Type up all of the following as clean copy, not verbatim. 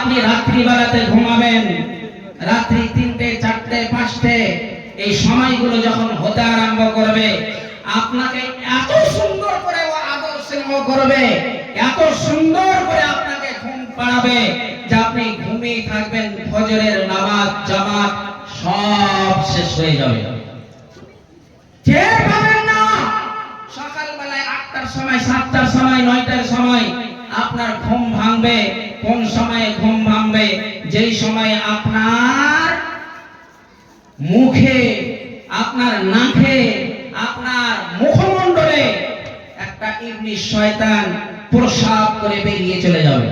আপনি রাত্রিবেলাতে ঘুমাবেন, রাত্রি 3টে 4টে 5টে এই সময়গুলো যখন হতে আরম্ভ করবে, আপনাকে এত সুন্দর করে ও আদর স্নেহ করবে, এত সুন্দর করে আপনাকে ঘুম পাড়াবে যে আপনি ঘুমিয়ে থাকবেন, ফজরের নামাজ জামাত সব শেষ হয়ে যাবে। যে পাবেন না সকালবেলায় 8টার সময় 7টার সময় 9টার সময় আপনার ঘুম ভাঙবে। কোন সময়ে ঘুম ভাঙবে? যেই সময়ে আপনার মুখে, আপনার নাকে, আপনার মুখমণ্ডলে একটা ইবলিস শয়তান প্রসাব করে বেরিয়ে চলে যাবে।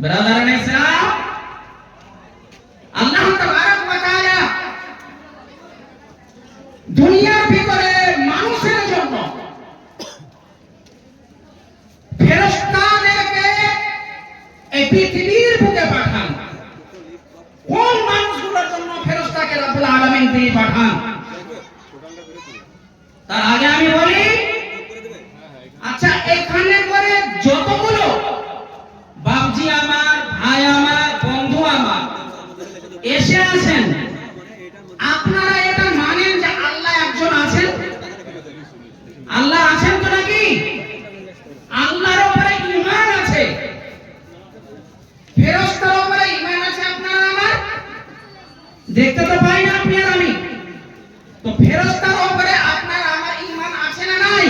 ব্রাদারান ইসলাম, আল্লাহ তাবারক ওয়া তাআলা দুনিয়ার ভিতরে মানুষের জন্য ফেরেশতাদেরকে এই পৃথিবীর বুকে পাঠান। কোন মানুষগুলোর জন্য ফেরেশতাকে রব্বুল আলামিন তিনি পাঠান? তার আগে আমি বলি, আচ্ছা এখানে করে যতগুলো বাপজি আমার, ভাই আমার, বন্ধু আমার এসে আছেন, আপনারা এটা মানেন যে আল্লাহ একজন আছেন? আল্লাহ আছেন তো নাকি? আল্লাহর উপরে ঈমান আছে, ফেরেশতার উপরে ঈমান আছে আপনার আমার? দেখতে তো পাই না আপনি আর আমি। তো ফেরেশতার উপরে আপনার আমার ঈমান আছে না নাই?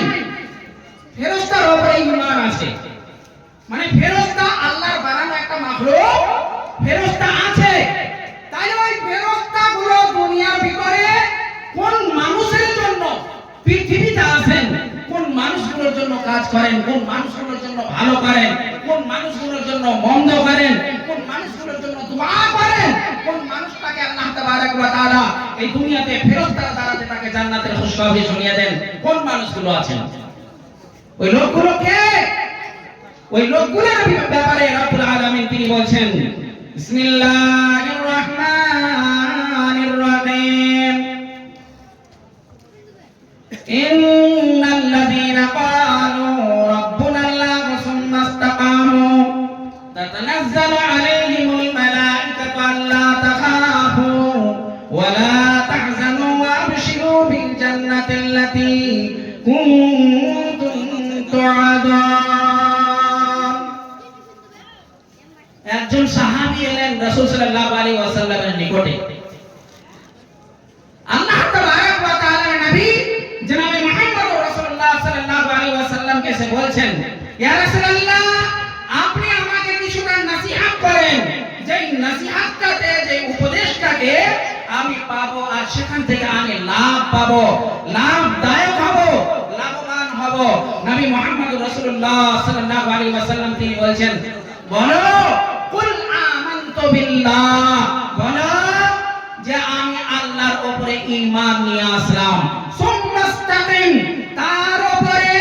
ফেরেশতার উপরে ঈমান আছে, মানে ফেরেশতা আল্লাহর বানানো একটা মাখলুক, ফেরেশতা আছে। তাই ওই ফেরেশতাগুলো দুনিয়ার ভিতরে কোন মানুষের জন্য পৃথিবীতে আছেন, কোন মানুষগুলোর জন্য কাজ করেন, কোন মানুষগুলোর জন্য ভালো করেন, কোন মানুষগুলোর জন্য মন্দ করেন, কোন মানুষগুলোর জন্য দোয়া করেন, কোন মানুষটাকে আল্লাহ তাবারক ওয়া তাআলা এই দুনিয়াতে ফেরেশতার দ্বারা তাকে জান্নাতের খুশখবরি শুনিয়ে দেন, কোন মানুষগুলো আছেন? ওই লোকগুলো কে? ওই লোকগুলোর ব্যাপারে রব্বুল আলামিন তিনি বলছেন, বিসমিল্লাহির রাহমানির রাহিম, ইন্নাল্লাযীনা ক্বালু রাব্বুনাল্লাহু সুম্মা ইসতাকামু তাতানাজ্জালু আলাইহিমুল মালাঈকাতু আল্লা তাখাফু ওয়া লা তাহজানু ওয়া আবশিরু বিল জান্নাতিল্লাতী কুনতুম তুআদুন। একজন সাহাবী এলেন রাসূল সাল্লাল্লাহু আলাইহি ওয়াসাল্লামের নিকটে। আল্লাহ তাবারক ওয়া তাআলার নবী জনাবে মুহাম্মদ রাসূলুল্লাহ সাল্লাল্লাহু আলাইহি ওয়াসাল্লামকে এসে বলছেন, ইয়া রাসূলুল্লাহ, আপনি আমাকে কিছুটা নসিহত করেন, যেই নসিহতটাতে, যেই উপদেশটাকে আমি পাবো আর সেখান থেকে আমি লাভ পাবো, লাভদায়ক হব, লাভবান হব। নবী মুহাম্মদ রাসূলুল্লাহ সাল্লাল্লাহু আলাইহি ওয়াসাল্লাম তিনি বলছেন, বলো কুল আমানতু বিল্লাহ, বলো যে আমি আল্লাহর উপরে ঈমান নিয়ে আসলাম। সুম্মাস্তাকিম, তার উপরে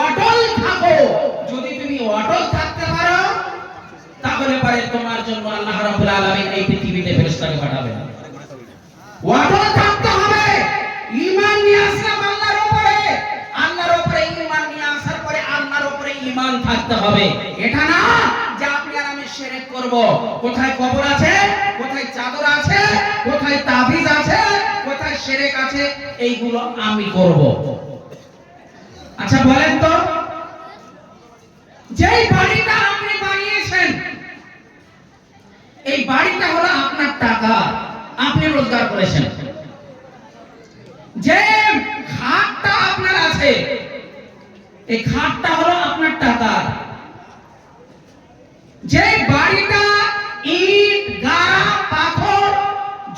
অটল থাকো। যদি তুমি অটল থাকতে পারো তাহলে পরে তোমার জন্য আল্লাহ রাব্বুল আলামিন এই পৃথিবীতে ফেরেশতাকে পাঠাবেন। অটল থাকতে হবে, ঈমান নিয়ে আসলাম আল্লাহর উপরে, আল্লাহর উপরে ঈমান নিয়ে আসার পরে আল্লাহর উপরে ঈমান থাকতে হবে। এটা না যে আপনি আর আমি শিরক করব। কোথায় কবর আছে, কোথায় চাদর আছে, কোথায় তাবিজ আছে, কোথায় শিরক আছে, এইগুলো আমি করব। আচ্ছা বলেন তো, যেই বাড়িটা আপনি বানিয়েছেন, এই বাড়িটা হলো আপনার টাকা, আপনি রোজগার করেছেন। যে খাটটা আপনার আছে, এই খাটটা হলো আপনার টাকা। যে বাড়িটা ইট গাড়া পাথর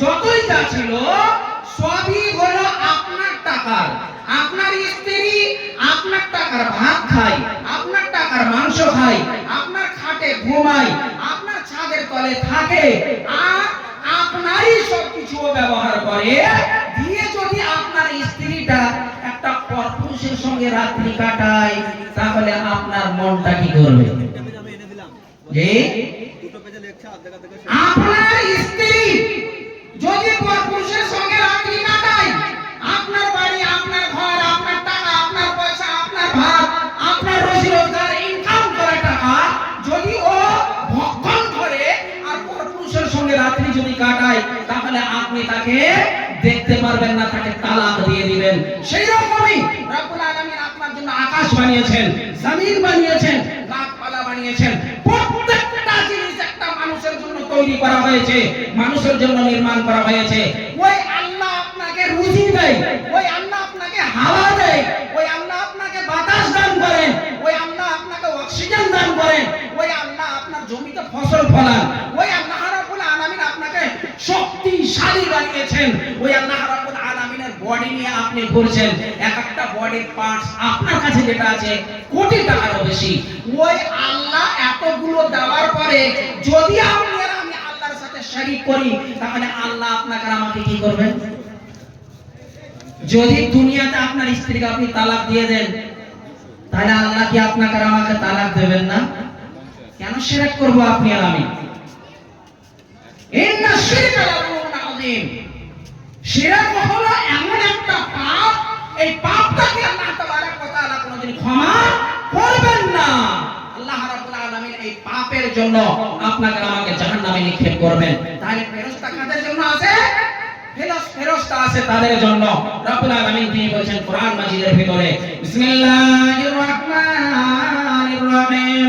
যতই যা ছিল সবই হলো আপনার টাকার। আপনার স্ত্রী আপনার টাকার ভাত খায়, আপনার টাকার মাংস খায়, আপনার খাটে ঘুমায়, আপনার ছাদের তলে থাকে, আর আপনারই সবকিছু ব্যবহার করে। দিয়ে যদি আপনার স্ত্রীটা একটা পরপুরুষের সঙ্গে রাত্রি কাটায়, তাহলে আপনার মনটা কি করবে? যে আপনার স্ত্রী যদি পরপুরুষের সঙ্গে রাত্রি কাটায়, আপনার বাড়ি, আপনার ঘর, আপনার টাকা, আপনার পয়সা, আপনার ভাত, আপনার রোজি রোজগার ইনকাম করা টাকা যদি ও ভক্ষণ করে, যদি কাটায় তাহলে আপনি তাকে দেখতে পারবেন না, তাকে তালাক দিয়ে দিবেন। সেই রকমই রব্বুল আলামিন আপনার জন্য আকাশ বানিয়েছেন, জমিন বানিয়েছেন, গাছপালা বানিয়েছেন। প্রত্যেকটা জিনিস একটা মানুষের জন্য তৈরি করা হয়েছে, মানুষের জন্য নির্মাণ করা হয়েছে। ওই আল্লাহ আপনাকে রুজি দেয়, ওই আল্লাহ আপনাকে হাওয়া দেয়, ওই আল্লাহ আপনাকে বাতাস দান করেন, ওই আল্লাহ আপনাকে অক্সিজেন দান করেন, ওই আল্লাহ আপনার জমিতে ফসল ফলান, ওই আল্লাহ রাব্বুল আলামিন আপনাকে শক্তিশালী বানিয়েছেন, ওই আল্লাহ রাব্বুল আলামিনের বডি নিয়ে আপনি ঘুরছেন। এক একটা বডির পার্টস আপনার কাছে যেটা আছে কোটি টাকারও বেশি। ওই আল্লাহ এতগুলো দেওয়ার পরে যদি আপনি আর আমি আল্লাহর সাথে শরীক করি তাহলে আল্লাহ আপনাকে আর আমাকে কি করবেন? যদি দুনিয়াতে আপনার স্ত্রীকে আপনি তালাক দিয়ে দেন তাহলে আল্লাহ কি আপনাকে আর আমাকে তালাক দেবেন না? কেন শিরক করব আপনি আর আমি? ইন্না শিরকা লাযুলুমুন আযীম। শিরক হলো এমন একটা পাপ, এই পাপটাকে আল্লাহ তাবারক ওয়া তাআলা কোনদিন ক্ষমা করবেন না। আল্লাহ রাব্বুল আলামিন এই পাপের জন্য আপনাকে আর আমাকে জাহান্নামে নিক্ষেপ করবেন। তাহলে ফেরেশতা কাদের জন্য আছে? ফেরেশতা আছে তাদের জন্য। রব্বুল আলামিন তিনি বলেছেন কোরআন মাজিদের ভিতরে, বিসমিল্লাহির রাহমানির রাহিম,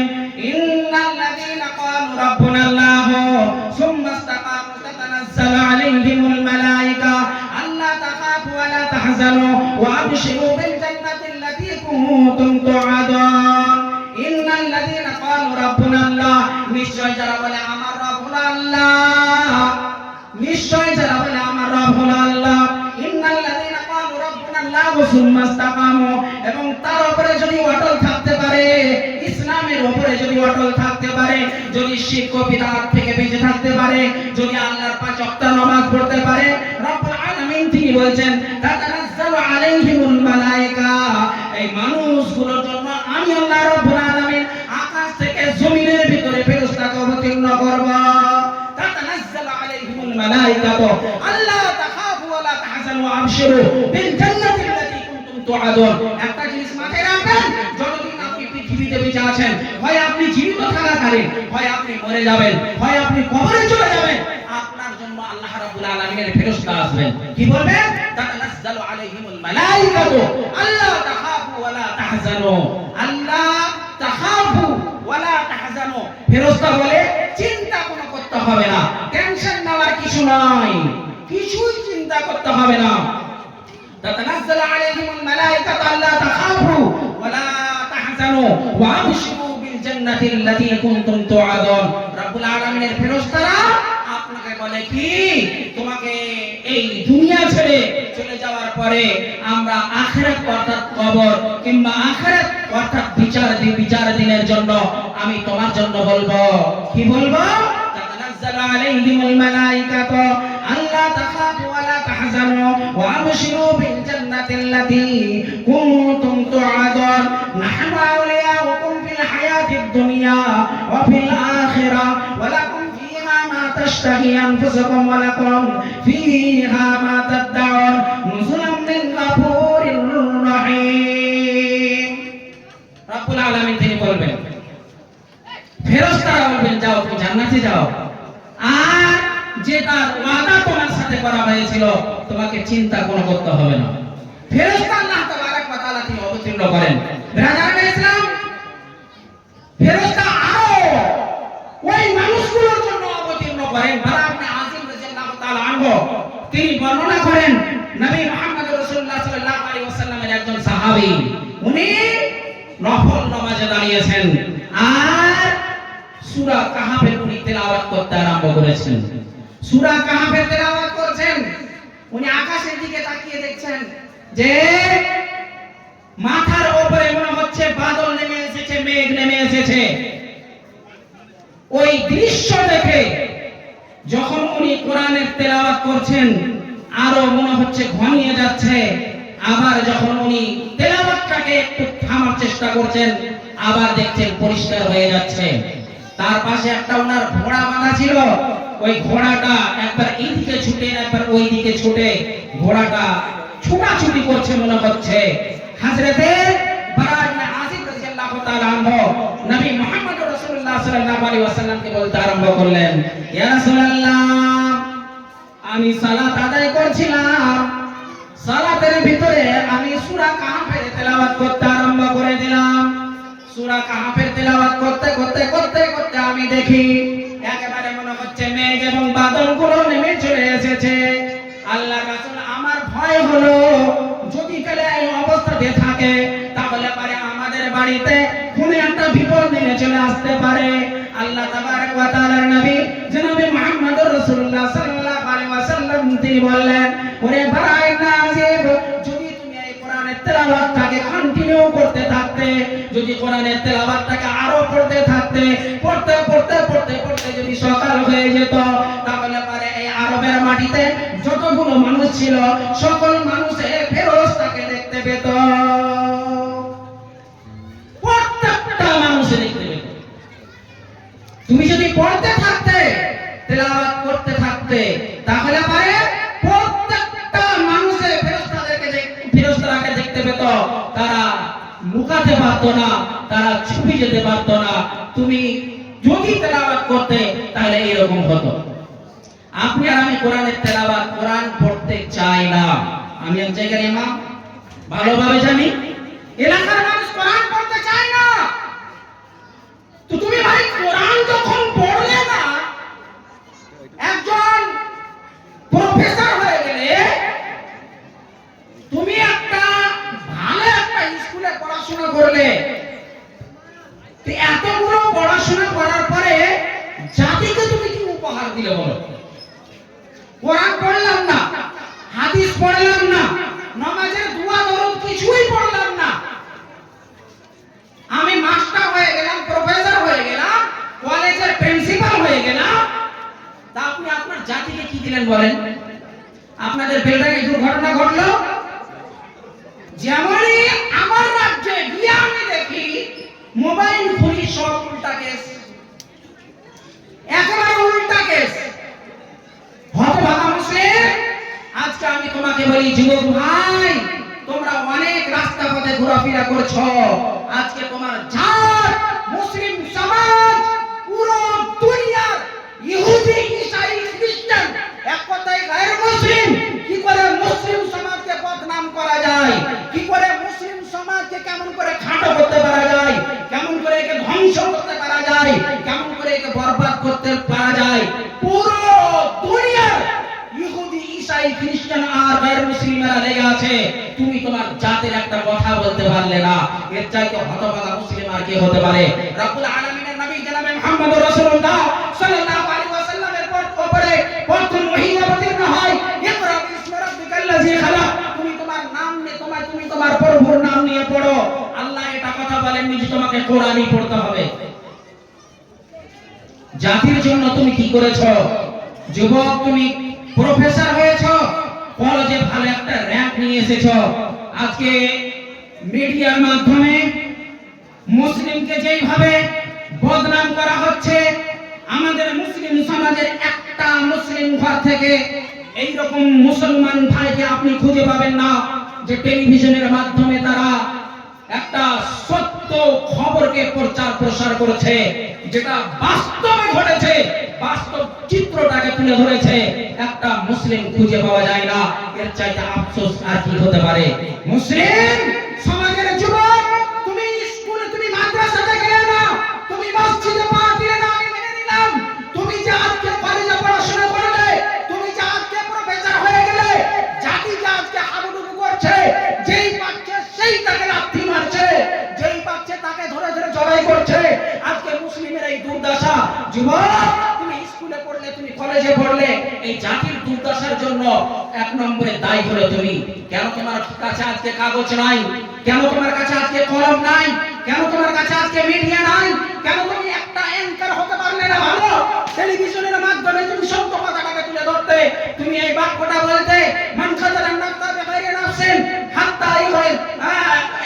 ইন্নাল্লাযীনা ক্বালু রাব্বুনাল্লাহু সুম্মা ইসতাকামু তাতানাজ্জালু আলাইহিমুল মালায়েকা আল্লা তাখাফু ওয়া লা তাহজানু ওয়া আবশিরু বিল জান্নাতিল্লাতী কুনতুম তুআদুন। ইন্নাল্লাযীনা ক্বালু রাব্বুনাল্লাহ, নিশ্চয় যারা বলে আমার রব হলো আল্লাহ, নিশ্চয় যারা বলে আমার রব হলো আল্লাহ। ইন্নাল্লাযীনা ক্বালু রাব্বুনাল্লাহু সুম্মা ইসতাকামু, এবং তার উপরে যদি অটল থাকতে পারে, ইসলামের উপরে যদি অটল থাকতে পারে, যদি শিরক ও বিদআত থেকে বেঁচে থাকতে পারে, যদি আল্লাহর পাঁচ ওয়াক্ত নামাজ পড়তে পারে, রব্বুল আলামিন তিনি বলেন তাতানাজ্জালু আলাইহিমুল মালায়েকা, এই মানুষগুলোর জন্য আমি আল্লাহ রব্বুল আলামিন আকাশ থেকে জমিনের ভিতরে ফেরেশতাকে অবতীর্ণ করব। তাতানাজ্জালু আলাইহিমুল মালায়েকাতু আল্লা তাখাফু ওয়া লা তাহজানু ওয়া আবশিরু বিল জান্নাতিল্লাতী কুনতুম তুআদুন। একটা জিনিস মাথায় রাখবেন, যতদিন আপনি পৃথিবীতে বেঁচে আছেন, হয় আপনি জীবিত থাকাকালীন, হয় আপনি মরে যাবেন, হয় আপনি কবরে চলে যাবেন, আপনার জন্য আল্লাহ রাব্বুল আলামিনের ফেরেশতা আসবেন। কি বলবেন? তাতানাজ্জালু আলাইহিমুল মালায়েকাতু আল্লা তাখাফু ওয়া লা তাহজানু, আল্লা তাখাফু ওয়া লা তাহজানু। ফেরেশতা বলে চিন্তা কোনো করতে হবে না, টেনশন নেওয়ার কিছু নাই, কিছুই চিন্তা করতে হবে না। তাতানাজ্জালু আলাইহিমুল মালায়েকাতু আল্লা তাখাফু ওয়া লা তাহজানু ওয়া আবশিরু বিল জান্নাতিল্লাতী কুনতুম তুআদুন। রব্বুল আলামিনের ফেরেশতারা আপনাকে বলে কি, তোমাকে এই দুনিয়া ছেড়ে চলে যাওয়ার পরে আমরা আখিরাত অর্থাৎ কবর কিংবা আখিরাত অর্থাৎ বিচার দিনের জন্য আমি তোমার জন্য বলবো। কি বলবো? তাতানাজ্জালু আলাইহিমুল মালায়েকাতু আল্লা তাখাফু ওয়া লা তাহজানু ওয়া আবশিরু বিল জান্নাতিল্লাতী কুনতুম তুআদুন। নাহনু আউলিয়াউকুম ফিল হায়াতিদ দুনিয়া ওয়া ফিল আখিরাহ ওয়া লাকুম ফীহা মা তাশতাহি আনফুসুকুম ওয়া লাকুম ফীহা মা তাদউন নুজুলাম মিন গাফুরির রহিম। রব্বুল আলামিন তিনি বলবেন, ফেরেশতারা বলবেন যাও তুমি জান্নাতে যাও, আর যেটা ওয়াদা তোমার সাথে করা হয়েছিল তোমাকে চিন্তা কোনো করতে হবে না। ফেরেশতা আল্লাহ তাবারক ওয়া তাআলা তিনি অবতীর্ণ করেন। ব্রাদার ইসলাম, ফেরেশতা আরো ওই মানুষগুলোর জন্য অবতীর্ণ করেন। বারা ইবনে আযিম রাদিয়াল্লাহু তাআলা আনহু তিনি বর্ণনা করেন, নবী মুহাম্মদ রাসূলুল্লাহ সাল্লাল্লাহু আলাইহি ওয়াসাল্লামের একজন সাহাবী, উনি নফল নামাজে দাঁড়িয়েছেন আর সূরা কাহফের উনি তেলাওয়াত করতে আরম্ভ করেছেন। সূরা কাহফের তেলাওয়াত করছেন, উনি আকাশের দিকে তাকিয়ে দেখছেন যে মাথার উপরে মনে হচ্ছে বাদল নেমে এসেছে, মেঘ নেমে এসেছে। ওই দৃশ্য দেখে যখন উনি কোরআনের তেলাওয়াত করছেন আরো মনে হচ্ছে ঘনিয়ে যাচ্ছে। আবার যখন উনি তেলাওয়াতটাকে একটু থামার চেষ্টা করছেন আবার দেখছেন পরিষ্কার হয়ে যাচ্ছে। তার পাশে একটা ওনার ঘোড়া বাঁধা ছিল, ওই ঘোড়াটা একবার এইদিকে ছুটে একবার ওই দিকে ছুটে ঘোড়াটা ছুটাছুটি করছে মনে হচ্ছে। হযরতে বারা ইবনে আযিব রাদিয়াল্লাহু তাআলা আনহু নবী মুহাম্মদ রাসূলুল্লাহ সাল্লাল্লাহু আলাইহি ওয়াসাল্লামকে বলতে আরম্ভ করলেন, ইয়া রাসূলুল্লাহ আমি সালাত আদায় করছিলাম, সালাতের ভিতরে আমি সূরা কাহফের তেলাওয়াত করতে আরম্ভ করে দিলাম। সূরা কাহফের তেলাওয়াত করতে করতে করতে করতে আমি দেখি একেবারে মনে হচ্ছে মেঘ এবং বাদলগুলো নেমে চলে এসেছে। আল্লাহর রাসূল, আমার ভয় হলো যদি কালে এই অবস্থাতে থাকে তাহলে পারে আমাদের বাড়িতে কোনো একটা বিপদ নেমে চলে আসতে পারে। আল্লাহ তাবারক ওয়া তাআলার নবী জনাবে মুহাম্মদুর রাসূলুল্লাহ সাল্লাল্লাহু আলাইহি ওয়াসাল্লাম তিনি বললেন, ওরে ভাই নাজিব, যদি তুমি এই কোরআনের তেলাওয়াতটাকে কন্টিনিউ করতে থাকতে, যদি কোরআনের তেলাওয়াতটাকে আরো পড়তে থাকতে, পড়তে পড়তে পড়তে পড়তে যদি সকাল হয়ে যেত তাহলে পারে এই আরবের মাটিতে যতগুলো মানুষ ছিল সকল মানুষের ফেরেশতাকে দেখতে পেত, প্রত্যেকটা মানুষে দেখতে পেত। তুমি যদি পড়তে থাকতে, তেলাওয়াত করতে থাকতে, তাহলে পারে প্রত্যেকটা মানুষের ফেরেশতাকে দেখতে পেত। তারা লুকাতে পারতো না, তারা ছুপে যেতে পারতো না। তুমি যদি তেলাওয়াত করতে তাহলে এরকম হতো। আপনি আর আমি কোরআনের তেলাওয়াত, কোরআন পড়তে চাই না। আমি এক জায়গার ইমাম, ভালোভাবে জানি এলাকার মানুষ কোরআন পড়তে চায় না। তো তুমি ভাই কোরআন যখন পড়লে না, একজন প্রফেসর হয়ে গেলে, তুমি একটা ভালো একটা স্কুলে পড়াশোনা করলে, তো এতগুলো পড়াশোনা করার পরে জাতিকে তুমি কি উপহার দিলে বলো? কোরআন পড়লাম না, হাদিস পড়লাম না, নামাজের দোয়া দরুদ কিছুই পড়লাম না, আমি মাস্টার হয়ে গেলাম, প্রফেসর হয়ে গেলাম, কলেজের প্রিন্সিপাল হয়ে গেলাম, তা আপনি আপনার জাতিকে কি দিলেন বলেন? আপনাদের বেলডাঙ্গে দুর্ঘটনা ঘটলো, যেমনই আমার রাজ্যে গিয়ে আমি দেখি মোবাইল খুলি সব উল্টা কেস, একেবারে উল্টা কেস। হতভাগা মুসলিম, আজকে আমি তোমাকে বলি যুবক ভাই, তোমরা অনেক রাস্তা পথে ঘোরাফেরা করছো, আজকে তোমার জাত মুসলিম সমাজ পুরো দুনিয়ার ইহুদি, ঈসাই, খ্রিস্টান, এক কথায় গায়ের মুসলিম, কি করে মুসলিম সমাজকে বদনাম করা যায়, কি করে মুসলিম সমাজকে কেমন করে খাটো করতে পারা যায়, কেমন করে একে ধ্বংস করতে পারা যায়, কেমন করে একে বরবাদ করতে পারা যায়, পুরো দুনিয়ার ইহুদি, ঈসাই, খ্রিস্টান আর গায়ের মুসলিমরা লেগে আছে। তুমি তোমার জাতের একটা কথা বলতে পারলে না, এর চাইতে হতভাগা মুসলিম আর কে হতে পারে? রব্বুল আলামিনের নবী জনাবে মুহাম্মদুর রাসূলুল্লাহ সাল্লাল্লাহু আলাইহি ওয়াসাল্লামের উপরে প্রথম ওহী অবতীর্ণ হয়, ইকরা বিসমি রাব্বিকাল্লাযী খালাক, তুমি তোমার নাম নিয়ে তুমি তোমার প্রভুর নাম নিয়ে পড়ো। আল্লাহ এটা কথা বলেননি যে তোমাকে কোরআনই পড়তে হবে। জাতির জন্য তুমি কি করেছো? যুবক, তুমি প্রফেসর হয়েছো, কলেজে ভালো একটা র‍্যাঙ্ক নিয়ে এসেছো, আজকে মিডিয়ার মাধ্যমে মুসলিমকে যেইভাবে বদনাম করা হচ্ছে, আমাদের মুসলিম সমাজের একটা মুসলিম ঘর থেকে এইরকম মুসলমান ভাইকে আপনি খুঁজে পাবেন না যে টেলিভিশনের মাধ্যমে তারা একটা সত্য খবরকে প্রচার প্রসার করেছে, যেটা বাস্তবে ঘটেছে, বাস্তব চিত্রটাকে তুলে ধরেছে। একটা মুসলিম খুঁজে পাওয়া যায় না। এর চাইতে আফসোস আর কি হতে পারে? মুসলিম সমাজের যুবক, তুমি স্কুলে, তুমি মাদ্রাসাতে গেলে না, তুমি মসজিদে পা দিলে না, আমি মেনে নিলাম। তুমি যে আজকে কলেজে পড়াশোনা করলে, তুমি যে আজকে প্রফেসর হয়ে গেলে, জাতি যে আজকে হাবুডুবু করছে, যেই পাচ্ছে সেই তাকে লাথি মারছে, যেই পাচ্ছে তাকে ধরে ধরে জবাই করছে, আজকে মুসলিমের এই দুর্দশা। যুবক, তুমি স্কুলে পড়লে, তুমি কলেজে পড়লে, এই জাতির দুর্দশার জন্য এক নম্বরে দায়ী হলো তুমি। কেন তোমার কাছে আজকে কাগজ নাই? কেন তোমার কাছে আজকে কলম নাই? কেন তোমার কাছে আজকে মিডিয়া নাই? কেন তুমি একটা অ্যাঙ্কার হতে পারলে না? ভালো টেলিভিশনের মাধ্যমে তুমি সত্য কথাটাকে তুলে ধরতে, তুমি এই বাক্যটা বলতে, মান খাতারান নাফসা বিগাইরি নাফসিন হাত্তা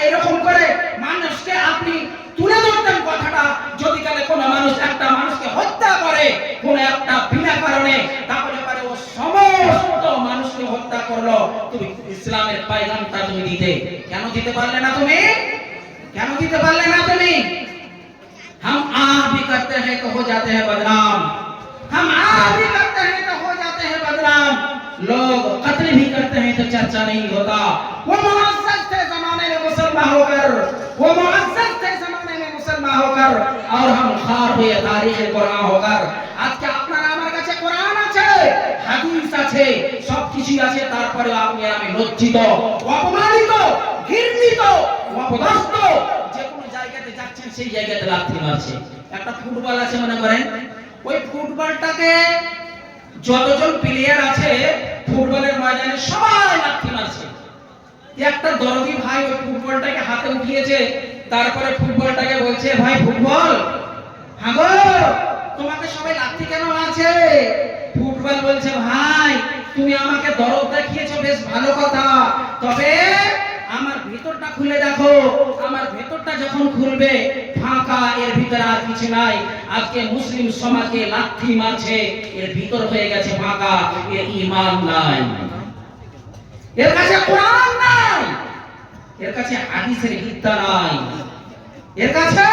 এরকম করে মানুষকে আপনি তুলে ধরতেন কথাটা। যদি কালে কোনো মানুষ একটা মানুষকে হত্যা করে কোনো একটা বিনা কারণে, তাহলে পারে ও সমস্ত মানুষকে হত্যা করলো, তুমি ইসলামের পয়গামটা তুমি দিতে কেন দিতে পারলে না? তুমি কেন দিতে পারলে না? তুমি हम आप भी करते हैं तो हो जाते हैं बदनाम, हम आप भी करते हैं तो हो जाते हैं बदनाम। चर्चा नहीं होता। वो मुअज़्ज़ज़ थे जमाने में मुसलमान होकर, वो मुअज़्ज़ज़ थे जमाने में मुसलमान होकर, और हम खार हुए तारीख कुरान होकर। आज के আপনারা আমার কাছে কোরআন আছে, হাদিস আছে, সবকিছু আছে, তারপরে আপনি আর আমি লজ্জিত, অপমানিত, ঘৃণিত, অপদস্থ, যে কোনো জায়গাতে যাচ্ছেন সেই জায়গাতে লাথি মারছে। একটা ফুটবল আছে মনে করেন, ওই ফুটবলটাকে যতজন প্লেয়ার আছে ফুটবলের ময়দানে সবাই লাথি মারছে। একটা দরদি ভাই ওই ফুটবলটাকে হাতে উঠিয়েছে, তারপরে ফুটবলটাকে বলছে, ভাই ফুটবল, হাগো তোমাকে সবাই লাথি কেন মারছে? ফুটবল বলছে, ভাই তুমি আমাকে দরদ দেখিয়েছো, বেশ ভালো কথা, তবে আমার ভেতরটা খুলে দেখো। আমার ভেতরটা যখন খুলবে ফাঁকা, এর ভিতরে আর কিছু নাই। আজকে মুসলিম সমাজকে লাথি মারছে, এর ভিতর হয়ে গেছে ফাঁকা, এর ঈমান নাই, এর কাছে কোরআন নাই, এর কাছে হাদিসের বিদ্যা নাই, এর কাছে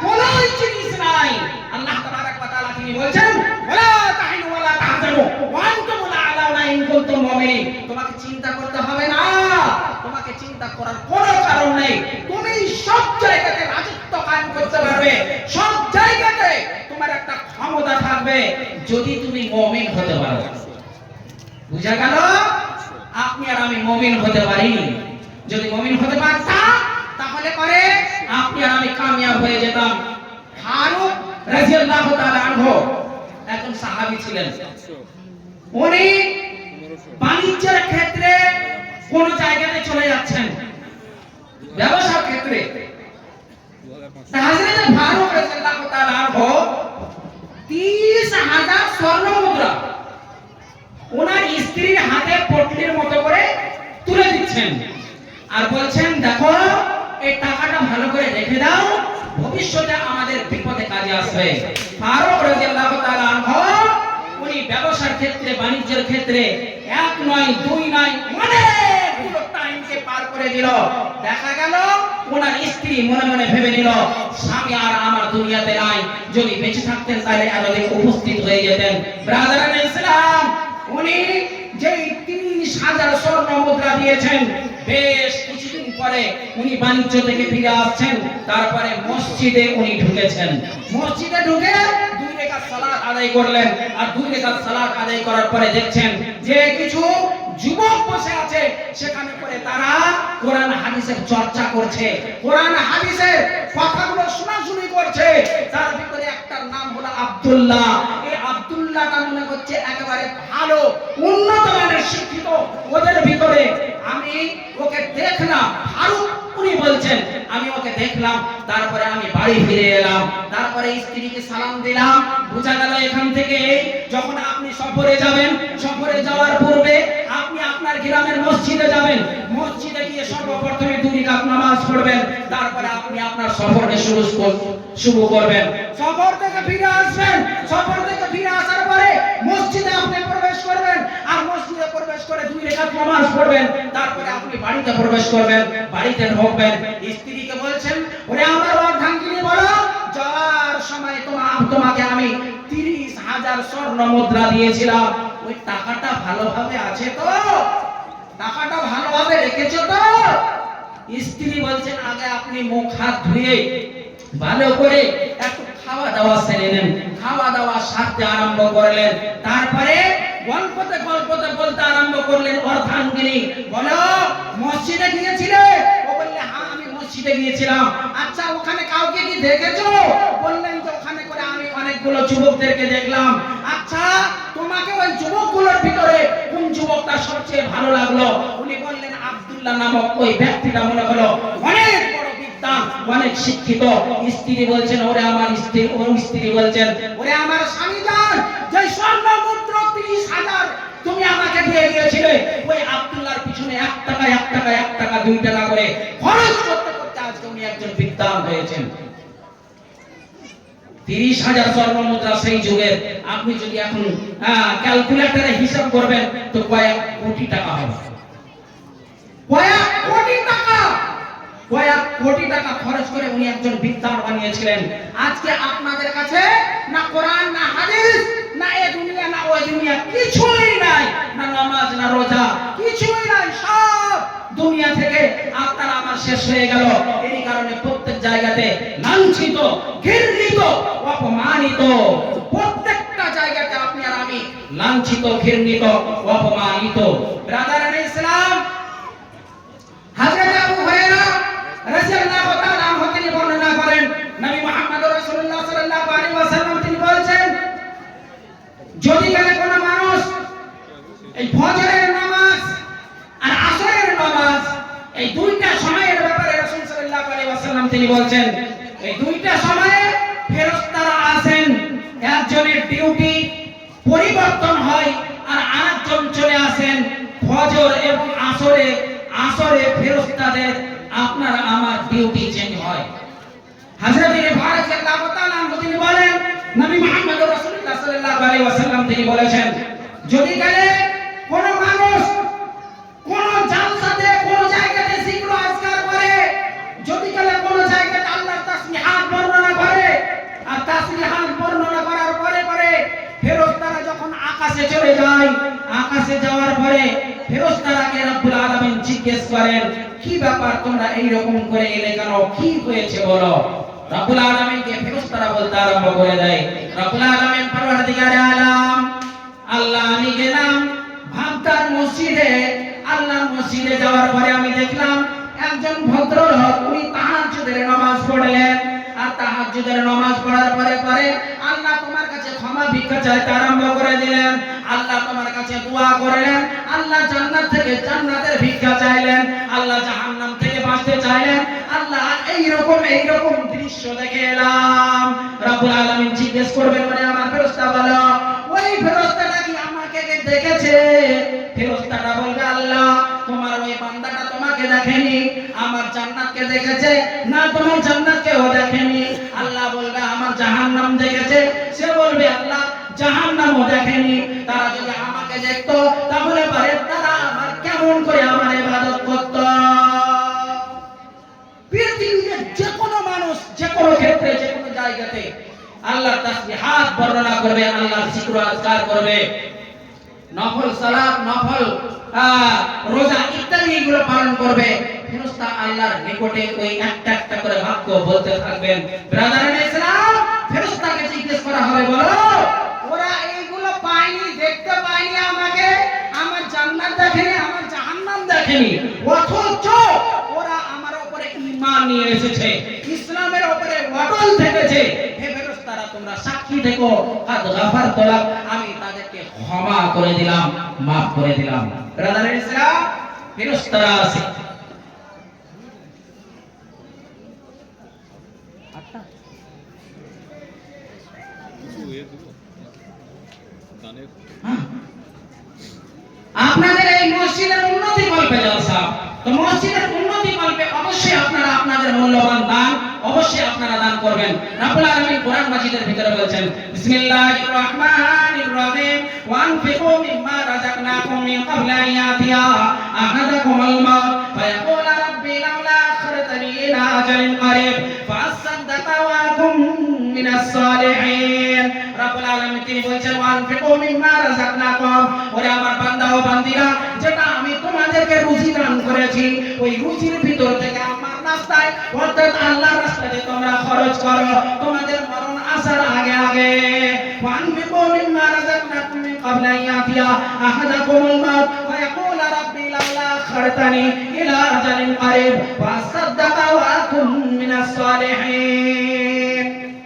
কোনো জিনিস নাই। আল্লাহ তাবারাক ওয়া তাআলা তিনি বলেন, ওয়ালা তাহিনু ওয়ালা তাহজানু ওয়া আনতুমুল আ'লাউনা ইন কুনতুম মুমিনিন। তোমাকে চিন্তা করতে হবে না, তোমাকে চিন্তা করার কোনো কারণ নেই। তুমি সব জায়গাতে রাজত্ব কায়েম করতে পারবে, সব জায়গাতে তোমার একটা ক্ষমতা থাকবে, যদি তুমি মুমিন হতে পারো। বুঝা গেল? আপনি আর আমি মুমিন হতে পারি। যদি মুমিন হতে পারতাম তাহলে পরে আপনি আর আমি কামিয়াব হয়ে যেতাম। ফারুক রাদিয়াল্লাহু তাআলা আনহু একজন সাহাবী ছিলেন। উনি বাণিজ্যের ক্ষেত্রে কোন জায়গাতে চলে যাচ্ছেন, ব্যবসার ক্ষেত্রে। হযরত ফারুক রাদিয়াল্লাহু তাআলা আনহু 30,000 স্বর্ণ মুদ্রা ওনার স্ত্রীর হাতে পটলির মতো করে তুলে দিচ্ছেন, আর বলছেন, দেখো এই টাকাটা ভালো করে রেখে দাও, ভবিষ্যতে আমাদের বিপদে কাজে আসবে। ফারুক রাদিয়াল্লাহু তাআলা আনহু উনি ব্যবসার ক্ষেত্রে, বাণিজ্যের ক্ষেত্রে এক নয় দুই নয় অনেকগুলো টাইমকে পার করে দিল। দেখা গেল ওনার স্ত্রী মনে মনে ভেবে নিল, স্বামী আর আমার দুনিয়াতে নাই, যদি বেঁচে থাকতেন তাহলে এতদিন উপস্থিত হয়ে যেতেন। ব্রাদারান ইসলাম, উনি যে 30,000 স্বর্ণ মুদ্রা দিয়েছেন, বেশ কিছুদিন পরে উনি বাণিজ্য থেকে ফিরে আসছেন, তারপরে মসজিদে উনি ঢুকেছেন। মসজিদে ঢুকে 2 রাকাত সালাত আদায় করলেন, আর 2 রাকাত সালাত আদায় করার পরে দেখছেন যে কিছু যুবক বসে আছে, সেখানে করে তারা কোরআন হাদিসের চর্চা করছে, কোরআন হাদিসের কথাগুলো শোনাশুনি করছে। তার ভিতরে একটার নাম হলো আব্দুল্লাহ। এই আব্দুল্লাহটা মনে হচ্ছে একেবারে ভালো, উন্নত মানের শিক্ষিত। ওদের ভিতরে আমি ওকে দেখলাম, ফারুক উনি বলছেন, আমি ওকে দেখলাম, তারপরে আমি বাড়ি ফিরে এলাম, তারপরে স্ত্রীকে সালাম দিলাম। বুঝা গেল এখান থেকে যখন আপনি সফরে যাবেন, সফরে যাওয়ার পূর্বে আপনি আপনার গ্রামের মসজিদে যাবেন, মসজিদে গিয়ে সর্বপ্রথমে 2 রাকাত নামাজ পড়বেন, তারপরে আপনি আপনার সফরকে শুরু করবেন। সফর থেকে ফিরে আসবেন, সফর থেকে ফিরে আসার পরে মসজিদে আপনি প্রবেশ করবেন, আর মসজিদে প্রবেশ করে 2 রাকাত নামাজ পড়বেন, তারপরে আপনি বাড়িতে প্রবেশ করবেন, বাড়িতে ঢুকবেন। স্ত্রীকে বলছেন, ওরে আমার অর্ধাঙ্গিনী বলো, যাওয়ার সময় তোমাকে আমি 30,000 স্বর্ণ মুদ্রা দিয়েছিলাম, ওই টাকাটা ভালোভাবে আছে তো? টাকাটা ভালোভাবে রেখেছো তো? স্ত্রী বলছেন, আগে আপনি মুখ হাত ধুয়ে ভালো করে একটু খাওয়া দাওয়া সেরে নেন। খাওয়া দাওয়া সারতে আরম্ভ করলেন, তারপরে গল্পতে বলতে আরম্ভ করলেন। অর্ধাঙ্গিনী বলো, মসজিদে গিয়েছিলে? ও বললে, হ্যাঁ আমি মসজিদে গিয়েছিলাম। আচ্ছা, ওখানে কাউকে কি দেখেছো? বললেন যে ওখানে করে আমি অনেকগুলো যুবকদেরকে দেখলাম। আচ্ছা, তোমাকে ওই যুবকগুলোর ভিতরে কোন যুবকটা সবচেয়ে ভালো লাগলো? উনি বললেন, আব্দুল্লাহ নামক ওই ব্যক্তিটা মনে হলো অনেক বড় বিদ্বান, অনেক শিক্ষিত। স্ত্রী বলছেন, ওরে আমার স্ত্রী, ওর স্ত্রী বলছেন, ওরে আমার স্বামী যান, যে স্বর্ণ মুদ্রা 30,000 তুমি আমাকে দিয়ে দিয়েছিলে, ওই আব্দুল্লাহর পিছনে 1 টাকা 1 টাকা 1 টাকা 2 টাকা করে খরচ করতে করতে আজকে উনি একজন বিদ্বান হয়েছেন। 30,000 স্বর্ণ মুদ্রা সেই যুগের, আপনি যদি এখন ক্যালকুলেটরে হিসাব করবেন তো কয়েক কোটি টাকা হবে। কয়েক কোটি টাকা খরচ করে উনি একজন বিদ্বান বানিয়েছিলেন। আজকে আপনাদের কাছে না কোরআন, না হাদিস, না এই দুনিয়া, না ওই দুনিয়া, কিছুই নাই, না নামাজ, না রোজা, কিছুই নাই। শেষ হয়ে গেল। এই কারণে প্রত্যেক জায়গাতে লাঞ্ছিত, ঘৃণিত, অপমানিত, প্রত্যেকটা জায়গাতে আপনি আর আমি লাঞ্ছিত, ঘৃণিত, অপমানিত। ব্রাদার ইসলাম, হযরত আবু হুরায়রা রাদিয়াল্লাহু তাআলা আনহু তিনি বর্ণনা করেন, নবী মুহাম্মদ রাসূলুল্লাহ সাল্লাল্লাহু আলাইহি ওয়াসাল্লাম তিনি বলেছেন, যদি কোনো মানুষ এই ফজরের নামাজ আর আসরের নামাজ এই দুইটা সময়ের ব্যাপারে রাসূল সাল্লাল্লাহু আলাইহি ওয়াসাল্লাম তিনি বলেছেন, এই দুইটা সময়ে ফেরেশতারা আসেন, একজনের ডিউটি পরিবর্তন হয় আর আরেকজন চলে আসেন ফজর এবং আসরে ফেরেশতাদের আপনার আমার ডিউটি চেঞ্জ হয়। হযরত ইবরাহিম রাদিয়াল্লাহু তাআলা আনহু তিনি বলেন, নবী মুহাম্মদ রাসূলুল্লাহ সাল্লাল্লাহু আলাইহি ওয়াসাল্লাম তিনি বলেছেন, যদি কোন মানুষ কোন জালসাতে কোন জায়গাতে জিকির আজকার করে, যদি কোন জায়গাতে আল্লাহর তাসবিহাত বর্ণনা করে, আর তাসবিহাত বর্ণনা করার পরে ফেরেশতারা যখন আকাশে চলে যায়, আকাশে যাওয়ার পরে ফেরেশতারাকে রব্বুল আলামিন জিজ্ঞেস করেন, কি ব্যাপার তোমরা এই রকম করে এলে কেন, কি হয়েছে বলো। রব্বুল আলামিনকে ফেরেশতারা বলতে আরম্ভ করে দেয়, রব্বুল আলামিন পরওয়ারদিগারে আলাম, আল্লাহ আমি গেলাম ভাবতার মসজিদে, আল্লাহর মসজিদে যাওয়ার পরে আমি দেখলাম একজন ভদ্রলোক উনি তাহাজ্জুদের নামাজ পড়লেন, আর তাহাজ্জুদের নামাজ পড়ার পরে আল্লাহ তোমার কাছে ক্ষমা ভিক্ষা চাইতে আরম্ভ করে দিলেন, আল্লাহ তোমার কাছে দোয়া করলেন, আল্লাহ জান্নাত থেকে জান্নাতের ভিক্ষা চাইলেন, আল্লাহ জাহান্নাম থেকে বাঁচতে চাইলেন, আল্লাহ এই রকম দৃশ্য দেখে এলাম। রব্বুল আলামিন জিজ্ঞেস করবেন, মানে আমার ফেরেশতা বলো, ওই ফেরেশতাটা কি আমাকে দেখেছে? ফেরেশতাটা বলবে, আল্লাহ তোমার ওই বান্দাটা তোমাকে দেখেনি, আমার জান্নাতকে দেখেছে, না তোমার জান্নাতকেও দেখেনি। আল্লাহ বলবে, আমার জাহান্নাম দেখেছে, সে বলবে, আল্লাহ জাহান্নামও দেখেনি। তারা যদি আমাকে দেখতো তাহলে তারা আমার কেমন করে আমার ইবাদত করত। পৃথিবীতে যে কোনো মানুষ যে কোনো ক্ষেত্রে যে কোনো জায়গাতে আল্লাহর তাসবিহাত বর্ণনা করবে, আল্লাহর জিকির আজকার করবে, নফল সালাত, নফল রোজা ইত্যাদি এগুলো পালন করবে, ফেরেশতা আল্লাহর নিকটে ওই একটা একটা করে বাক্য বলতে থাকবেন। ব্রাদার ইসলাম, ফেরেশতাকে জিজ্ঞেস করা হবে, বলো ওরা এইগুলো পায়নি, দেখতে পায়নি আমাকে, আমার জান্নাত দেখেনি, আমার জাহান্নাম দেখেনি, অথচ ওরা আমার উপরে ঈমান নিয়ে এসেছে, ইসলামের উপরে অটল থেকেছে। হে ফেরেশতারা তোমরা সাক্ষী দেখো, কাদ গাফারতু লাক, আমি তাদেরকে ক্ষমা করে দিলাম, maaf করে দিলাম। ব্রাদার ইসলাম, ফেরেশতারা আছে। আপনাদের এই মসজিদের উন্নতি কল্পে জলসা, তো মসজিদের উন্নতি কল্পে অবশ্যই আপনারা আপনাদের মূল্যবান দান অবশ্যই আপনারা দান করবেন। রব্বুল আলামিন কোরআন মাজিদের ভিতরে বলেছেন, বিসমিল্লাহির রহমানির রহিম, ওয়ানফিকু মিম্মা রাযাকনাকুম মিন ক্বাবলি আন ইয়াতিয়া আহাদাকুমুল মাউত ফায়াকুলা রাব্বি লাউলা আখরতানি ইলা আজালিন করিব ফাআসাদদাকা ওয়া আকুম মিনাস সালিহিন। রব্বুল আলামিন তিনি বলেছেন, ওয়ানফিকু মিম্মা রাযাকনাকুম, ওরে আমার বান্দা ও বান্দীরা, যেটা আমি তোমাদেরকে রুজি দান করেছি ওই রুজির ভিতর থেকে আমার রাস্তায় অর্থাৎ আল্লাহর রাস্তায় তোমরা খরচ করো তোমাদের মরণ আসার আগে আগে। ওয়ানফিকু মিম্মা রাযাকনাকুম মিন ক্বাবলি আন ইয়াতিয়া আহাদাকুমুল মাউত ফায়াকুলা রাব্বি লাউলা আখরতানি ইলা আজালিন করিব ফাআসাদদাকা ওয়া আকুম মিনাস সালিহিন।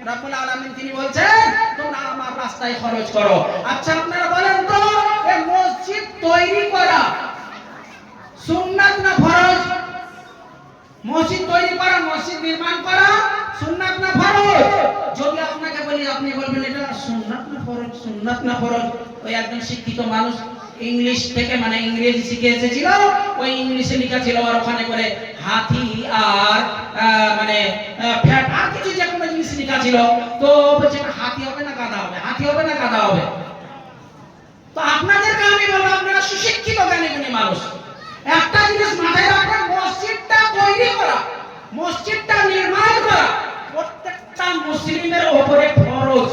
রব্বুল আলামিন তিনি বলছেন, তোমরা আমার রাস্তায় খরচ করো। আচ্ছা আপনারা বলেন তো, এই মসজিদ তৈরি করা সুন্নাত না ফরজ? মসজিদ তৈরি করা, মসজিদ নির্মাণ করা সুন্নাত না ফরজ? যদি আপনাকে বলি আপনি বলবেন এটা সুন্নাত না ফরজ, সুন্নাত না ফরজ। ওই একজন শিক্ষিত মানুষ ইংলিশ থেকে মানে ইংরেজি শিখে এসেছিল, ওই ইংলিশে লেখা ছিল আর ওখানে করে হাতি আর মানে ফ্যাট আর কিছু যে কোনো জিনিস লেখা ছিল, তো বলছে হাতি হবে না গাধা হবে, হাতি হবে না গাধা হবে। তো আপনাদেরকে আমি বলবো, আপনারা সুশিক্ষিত জ্ঞানী মানুষ, একটা জিনিস মাথায় রাখবেন, মসজিদটা তৈরি করা, মসজিদটা নির্মাণ করা প্রত্যেকটা মুসলিমের উপরে ফরজ,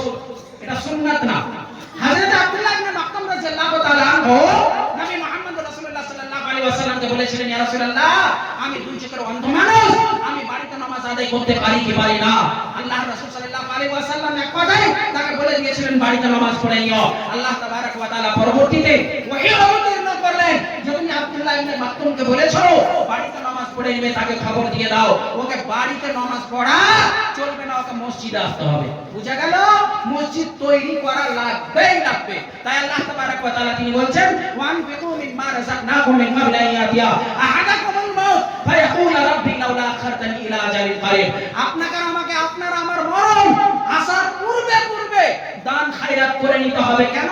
এটা সুন্নাত না। হযরত আব্দুল্লাহ ইবনে মাকতুম রাদিয়াল্লাহু তাআলা আনহু নবী মুহাম্মদ রাসূলুল্লাহ সাল্লাল্লাহু আলাইহি ওয়াসাল্লামকে বলেছেন, দিয়েছিলেন, ইয়া রাসূলুল্লাহ আমি দুই চোখের অন্ধ মানুষ, আমি বাড়িতে নামাজ আদায় করতে পারি কি পারি না। আল্লাহর রাসূল সাল্লাল্লাহু আলাইহি ওয়াসাল্লাম এক কথায় তাকে বলে দিয়েছিলেন বাড়িতে নামাজ পড়ে নিও। আল্লাহ তাবারক ওয়া তাআলা পরবর্তীতে ওহী অবতীর্ণ করলেন যে তুমি আব্দুল্লাহ ইবনে মাকতুমকে বলেছো বাড়িতে নামাজ পড়ে নিবে, তাকে খবর দিয়ে দাও ওকে বাড়িতে নামাজ পড়া চলবে না, ওকে মসজিদে আসতে হবে। বুঝা গেল? মসজিদ তৈরি করা লাগবেই লাগবে। তাই আল্লাহ তাবারক ওয়া তাআলা তিনি বলছেন ওয়ান ফিকু মিম্মা রাযাকনাকুম মিন ক্বাবলি আন ইয়াতিয়া আহাদাকুমুল মাউত ফায়াকুল রাব্বি লাউলা আখারতানি ইলা আজালিন কারীব। আপনাকে আমাকে আপনার আমার মরণ আসার পূর্বে পূর্বে দান খায়রাত করে নিতে হবে। কেন?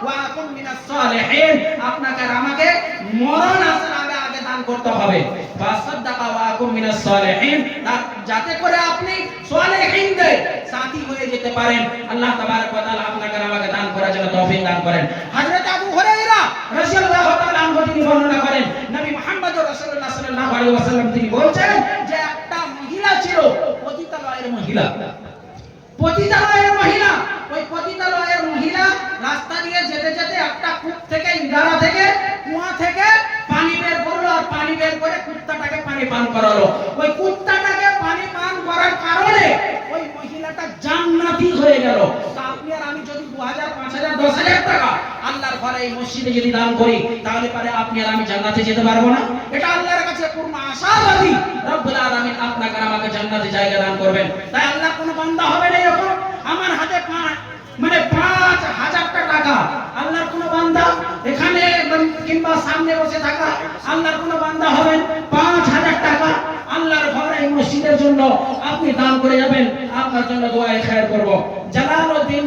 ওয়া আকুম মিনাস সালিহিন, আপনাকে আমাকে মরণ আসার আগে আগে দান করতে হবে। ফাসাদদাকা ওয়া আকুম মিনাস সালিহিন, যাতে করে আপনি সালিহিনদের সাথী হয়ে যেতে পারেন। আল্লাহ তাবারক ওয়া তাআলা আপনাকে আমাকে দান করার জন্য তৌফিক দান করেন। হযরত আবু হুরায়রা রাদিয়াল্লাহু তাআলা আনহু তিনি বর্ণনা করেন নবী মুহাম্মদ রাসূলুল্লাহ সাল্লাল্লাহু আলাইহি ওয়াসাল্লাম তিনি বলছেন যে একটা মহিলা ছিল, পতিতালয়ের মহিলা। পতিতালয়ের মহিলা, ওই পতিতালয়ের মহিলা রাস্তা দিয়ে যেতে যেতে একটা কূপ থেকে, ইনারা থেকে, কুয়া থেকে পানি বের করলো, আর পানি বের করে কুত্তাটাকে পানি পান করালো। ওই কুত্তাটাকে পানি পান করার কারণে ওই মহিলাটা জান্নাতি হয়ে গেল। তা আপনি আর আমি যদি 2000, 5000, 10000 টাকা আল্লাহর ঘরে এই মসজিদে যদি দান করি, তাহলে পারে আপনি আর আমি জান্নাতে যেতে পারবো না? এটা আল্লাহর কাছে পূর্ণ আশাবাদী রব্বুল আলামিন আপনাকে আর আমাকে জান্নাতে জায়গা দান করবেন। তাই আল্লাহ কোনো বান্দা হবে না এরকম আমার হাতে 5000 টাকা, আল্লাহর কোনো বান্দা এখানে কিংবা সামনে বসে থাকা আল্লাহর কোনো বান্দা হবেন 5000 টাকা আল্লাহর ঘরে এই মসজিদের জন্য আপনি দান করে যাবেন, আপনার জন্য দোয়ায়ে খায়ের করব। জালালউদ্দিন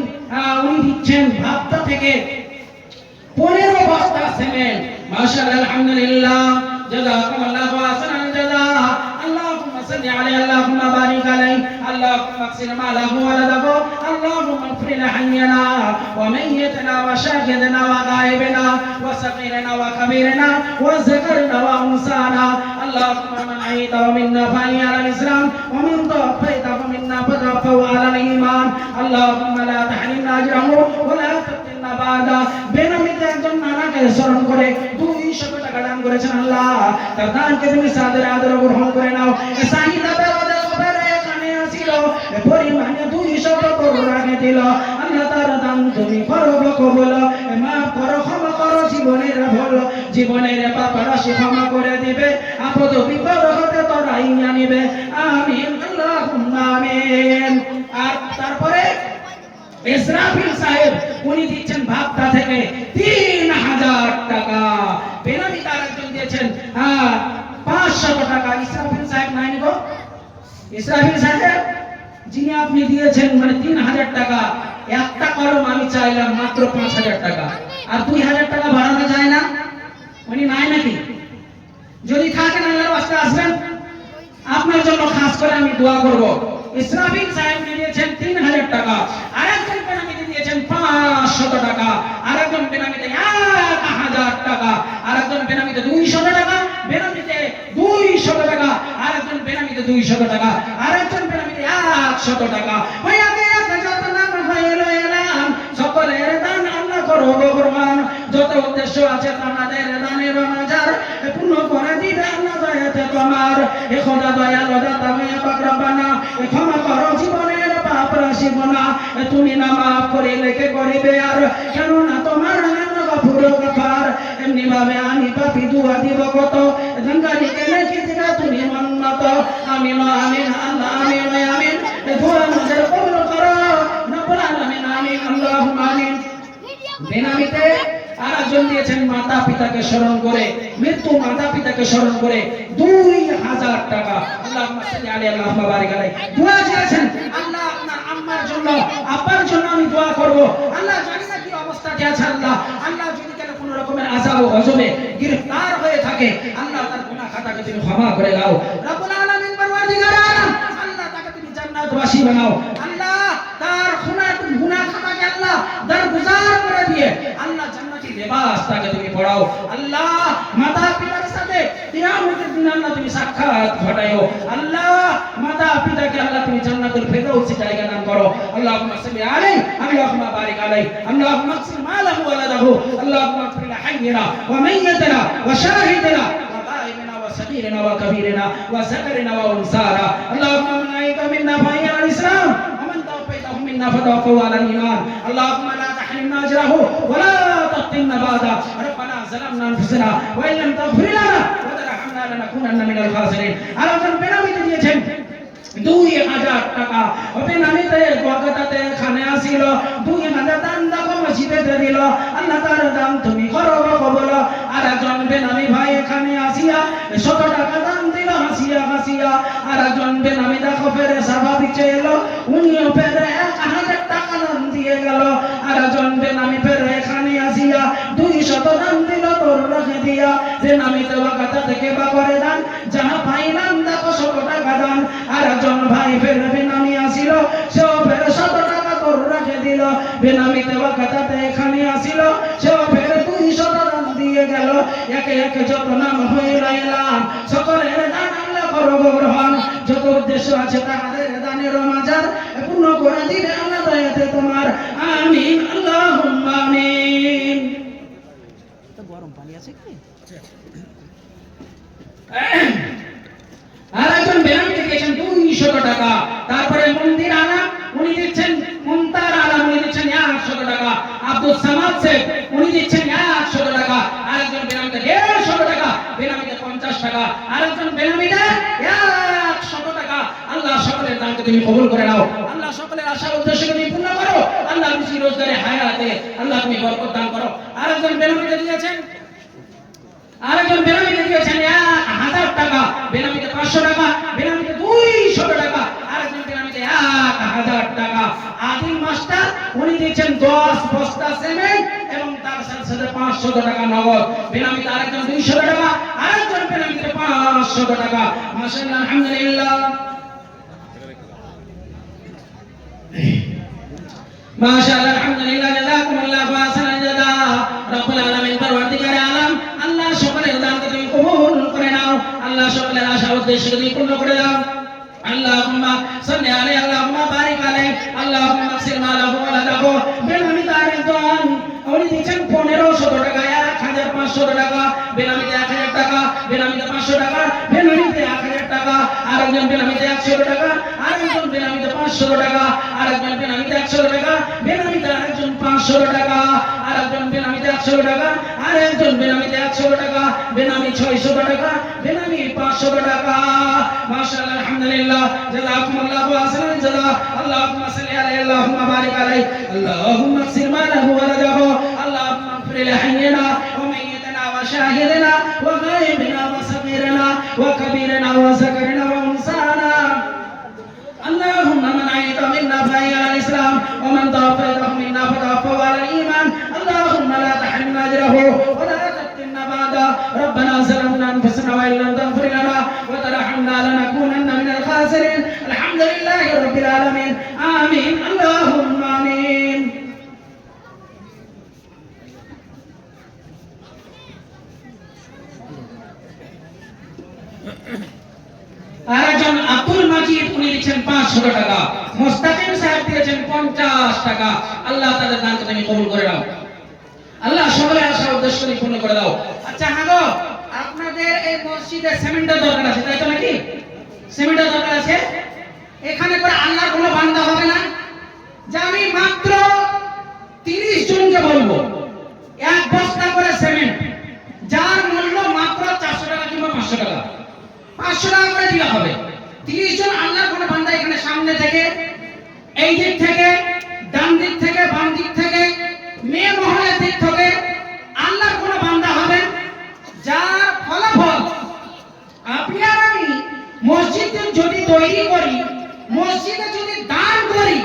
উনি দিচ্ছেন ভাবতা থেকে 15 বস্তা সিমেন্ট। মাশাআল্লাহ, আলহামদুলিল্লাহ, জাযাকুমুল্লাহু আহসানাল জাযা। আল্লাহুম্মা সাল্লি আলাইহি, আল্লাহুম্মা বারিক আলাইহি, আল্লাহুম্মা আকসির মালাহু ওয়া রাযাকাহু, আল্লাহুম্মা ইগফির লিহাইয়িনা ওয়া মাইয়িতিনা ওয়া শাহিদিনা ওয়া গায়িবিনা ওয়া সাগীরিনা ওয়া কাবীরিনা ওয়া যাকারিনা ওয়া উনসানা। আল্লাহুম্মা মান আহইতাহু মিন্না ফাহি আলাল ইসলাম ওয়া মান তাওফাইতাহু মিন্না ফাতাওফাহু আলাল ঈমান। আল্লাহুম্মা লা তাহরিমনা আজরাহু ওয়া লা তাফতিনা বাদা। বেনামিতে একজন নানাকে স্মরণ করে 200 টাকা দান করেছেন। আল্লাহ তার দানকে তুমি সাদরে আদরে গ্রহণ করে নাও। সাহিদা বেওয়াদা খবরে এখানে আসিল, পরিমাণে 200 টাকা রাখে দিল। আল্লাহ তার দান তুমি করো কবুল, মাফ করো, ক্ষমা করো, জীবনের ভুল, জীবনের পাপ রাশি ক্ষমা করে দিবে, আপদ বিপদ হতে তরাইয়া নিবে। আমিন, আল্লাহুম্মা আমিন। আর তারপরে ইসরাফিল সাহেব উনি দিচ্ছেন ভাবতা থেকে 3000 টাকা। বেনামি তার একজন দিয়েছেন 500 টাকা। ইসরাফিল সাহেব নাই গো, ইসরাফিল সাহেব যিনি আপনি দিয়েছেন 3000 টাকা, একটা কলম আমি চাইলাম মাত্র 5000 টাকা, আর 2000 টাকা বাড়ানো যায় না? উনি নাই নাকি? যদি থাকেন আল্লাহর ওয়াস্তে আসবেন, আপনার জন্য খাস করে আমি দোয়া করব। ইসরাফিল সাহেব দিয়েছেন 3000 টাকা, আরেকজন বেনামিতে দিয়েছেন 500 টাকা, আরেকজন বেনামিতে 1000 টাকা, আরেকজন বেনামিতে 200 টাকা, বেনামিতে 200 টাকা, আরেকজন বেনামিতে 200 টাকা, আরেকজন বেনামিতে 100 টাকা। হইয়াতে 1000 নাম হইল এলাম, সকলের দান আল্লাহ করো ভগবান। যত উদ্দেশ্য আছে তাদের দানের মাঝার পূর্ণ করে দিবে আল্লাহ দয়াতে তোমার। এ খোদা দয়াল দাতা হইয়া পাক রব্বানা, ক্ষমা করো জীবনের পাপ রাশি গোনা, তুমি না মাফ করিলে কে করিবে আর, কেননা তোমার নাম গফুর গফার। এমনি ভাবে আমি পাপী দুয়া দিব কত, গঙ্গারি কেনে কি দিবা তুমি মন্নত। আমিন আমিন, আল্লাহ আমিন আমিন। দোয়া মুজের কবুল করো রব্বুল আলামিন, আমিন, আল্লাহুম্মা আমিন। বেনামিতে আরেকজন দিয়েছেন মাতা পিতাকে স্মরণ করে, মৃত্যু মাতা পিতাকে স্মরণ করে 2000 টাকা। আল্লাহুম্মা সাল্লি আলাইহি, আল্লাহুম্মা বারিক আলাইহি। দোয়া দিয়েছেন আল্লাহ আপনার আম্মার জন্য, আব্বার জন্য আমি দোয়া করব। আল্লাহ জানি না কি অবস্থাতে আছে, আল্লাহ আল্লাহ যদি কোনো রকমের আযাব ও গজবে গ্রেফতার হয়ে থাকে, আল্লাহ তার গুনাহ খাতাকে তুমি ক্ষমা করে দাও রব্বুল আলামিন। পরওয়ারদিগার আলম, আল্লাহ তাকে তুমি জান্নাতবাসী বানাও। আল্লাহ তার গুনাহ খাতাকে আল্লাহ দরগুজার করে দিয়ে আল্লাহ জান্নাতি লিবাস তাকে তুমি পড়াও। আল্লাহ মাতা পিতার সাথে কিয়ামতের দিন আল্লাহ তুমি সাক্ষাৎ ঘটায়ো। আল্লাহ মাতা পিতাকে আল্লাহ তুমি জান্নাতুল ফিরদাউসে জায়গা দান করো। আল্লাহুম্মা সাল্লি আলাইহি, আল্লাহুম্মা বারিক আলাইহি, আল্লাহুম্মা আকসির মালাহু ওয়া ওয়ালাদাহু, আল্লাহুম্মা ইগফির লিহাইয়িনা ওয়া মাইয়িতিনা ওয়া শাহিদিনা ওয়া صغيرنا وكبيرنا وذكرنا وانثانا اللهم من احييته منا فاحيه على الاسلام ومن توفيته منا فتوفه على الايمان اللهم لا تحرمنا اجره ولا تفتنا بعده ربنا ظلمنا انفسنا وان لم تغفر لنا وترحمنا لنكونن من الخاسرين আলোচনা বেনামিতে দিয়েছেন 2000 টাকা বেনামিতে ওয়াকাতে খানে আসিল 2000 দান দাও মসজিদে দিল আল্লাহ তার দান তুমি করো কবুল আর একজন বেনামি ভাই এখানে আসিয়া 100 টাকা দান দিল হাসিয়া হাসিয়া আর একজন বেনামি দেখো ফেরে স্বাভাবিক এলো উনিও ফেরে 1000 টাকা দান দিয়ে গেল আর একজন বেনামি ফেরে এখানে আসিয়া 200 দান দিল তোর রাখে দিয়া বেনামিতে ওয়াকাতে থেকে বা করে দান যাহা পাইলাম দেখো 100 টাকা দান আর একজন ভাই ফেরে বেনামি আসিল সেও ফেরে 100 টাকা তোর রাখে দিল বেনামিতে ওয়াকাতে এখানে আসিল সেও ফেরে 200 দান দিয়ে গেল একে একে যত নাম হয়ে রইলাম সকলের দান আল্লাহ করো গ্রহণ যত উদ্দেশ্য আছে তাদের দানের মাজার পূর্ণ করে দিবে আল্লাহ দয়াতে তোমার আমিন আল্লাহুম্মা আমিন তো গরম পানি আছে কি আর একজন বেনামি দিয়েছেন 200 টাকা তারপরে মন্দির আনা উনি দিচ্ছেন মুমতার আলা উনি দিচ্ছেন 100 টাকা আব্দুল সামাদ শেখ উনি দিচ্ছেন 100 টাকা আর একজন বেনামিতে 150 টাকা বেনামিতে 50 টাকা আর একজন বেনামিতে 100 টাকা আল্লাহ সকলের দানকে তুমি কবুল করে নাও আল্লাহ সকলের আশা উদ্দেশ্যকে তুমি পূর্ণ করো আল্লাহ রুজি রোজগারে হায়াতে আল্লাহ তুমি বরকত দান করো আর একজন বেনামিতে দিয়েছেন আরেকজন বেনামিতে দিয়েছেন 1000 টাকা বেনামিতে 500 টাকা বেনামিতে 200 টাকা আরেকজন বেনামিতে 1000 টাকা আদিল মাস্টার উনি দিয়েছেন 10 বস্তা সিমেন্ট এবং তার সাথে 500 টাকা নগদ বেনামিতে আরেকজন 200 টাকা আরেকজন বেনামিতে 500 টাকা মাশাআল্লাহ আলহামদুলিল্লাহ মাশাআল্লাহ আলহামদুলিল্লাহ জাযাকুমুল্লাহু আহসানাল জাযা রব্বুল আলামিন পরওয়ারদিগারে আলম আল্লাহ সকলের দানকে তুমি কবুল করে নাও আল্লাহ সকলের আশা উদ্দেশ্যকে তুমি পূর্ণ করে দাও আল্লাহুম্মা সাল্লি আলাইহি আল্লাহুম্মা বারিক আলাইহি আল্লাহুম্মা আকসির মালাহু ওয়া লাহু বেনামি দানের দান উনি দিচ্ছেন 1500 টাকা 1500 টাকা বেনামিতে 1000 টাকা বেনামিতে 500 টাকা বেনামিতে 1000 টাকা আরেকজন বেনামিতে 100 টাকা আরেকজন বেনামিতে 500 টাকা আরেকজন বেনামিতে 100 টাকা বেনামিতে আরেকজন 500 টাকা আরেকজন বেনামিতে 100 টাকা আরেকজন বেনামিতে 100 টাকা বেনামি 600 টাকা বেনামি 500 টাকা মাশাআল্লাহ আলহামদুলিল্লাহ জাযাকুমুল্লাহু আহসানাল জাযা আল্লাহুম্মা সাল্লি আলাইহি আল্লাহুম্মা বারিক আলাইহি আল্লাহুম্মা আকসির মালাহু ওয়া লাহু আল্লাহুম্মা ইগফির লিহাইয়িনা ওয়া মাইয়িতিনা ওয়া শাহিদিনা ওয়া গায়বিনা ওয়া সাগীরিনা ওয়া কাবীরিনা ওয়া যাকারিনা ওয়া উনসানা اللهم من أحييته منا فأحيه على الإسلام ومن توفيته منا فتوفه على الإيمان اللهم لا تحرمنا أجره ولا تفتنا بعده ربنا ظلمنا أنفسنا وإن لم تغفر لنا وترحمنا لنكونن من الخاسرين الحمد لله رب العالمين آمين اللهم آمين আরেকজন আব্দুল মাজিদ উনি দিচ্ছেন 500 টাকা মুস্তাকিম সাহেব দিয়েছেন 50 টাকা আল্লাহ তাদের দানকে তুমি কবুল করে নাও আল্লাহ সকলের আশা উদ্দেশ্য পূর্ণ করে দাও আচ্ছা হাগো আপনাদের এই মসজিদে সিমেন্টের দরকার আছে তাই তো নাকি সিমেন্টের দরকার আছে এখানে করে আল্লাহর কোনো বান্দা হবে না যে আমি মাত্র 30 জনকে বলবো এক বস্তা করে সিমেন্ট যার মূল্য মাত্র 400 টাকা কিংবা 500 টাকা 500 টাকা করে দেওয়া হবে 30 জন আল্লাহর কোন বান্দা এখানে সামনে থেকে এই দিক থেকে ডান দিক থেকে বাম দিক থেকে মেয়ে মহলের দিক থেকে আল্লাহর কোন বান্দা হবে যার ফলাফল আপনি আর আমি মসজিদে যদি তৈরি করি মসজিদে যদি দান করি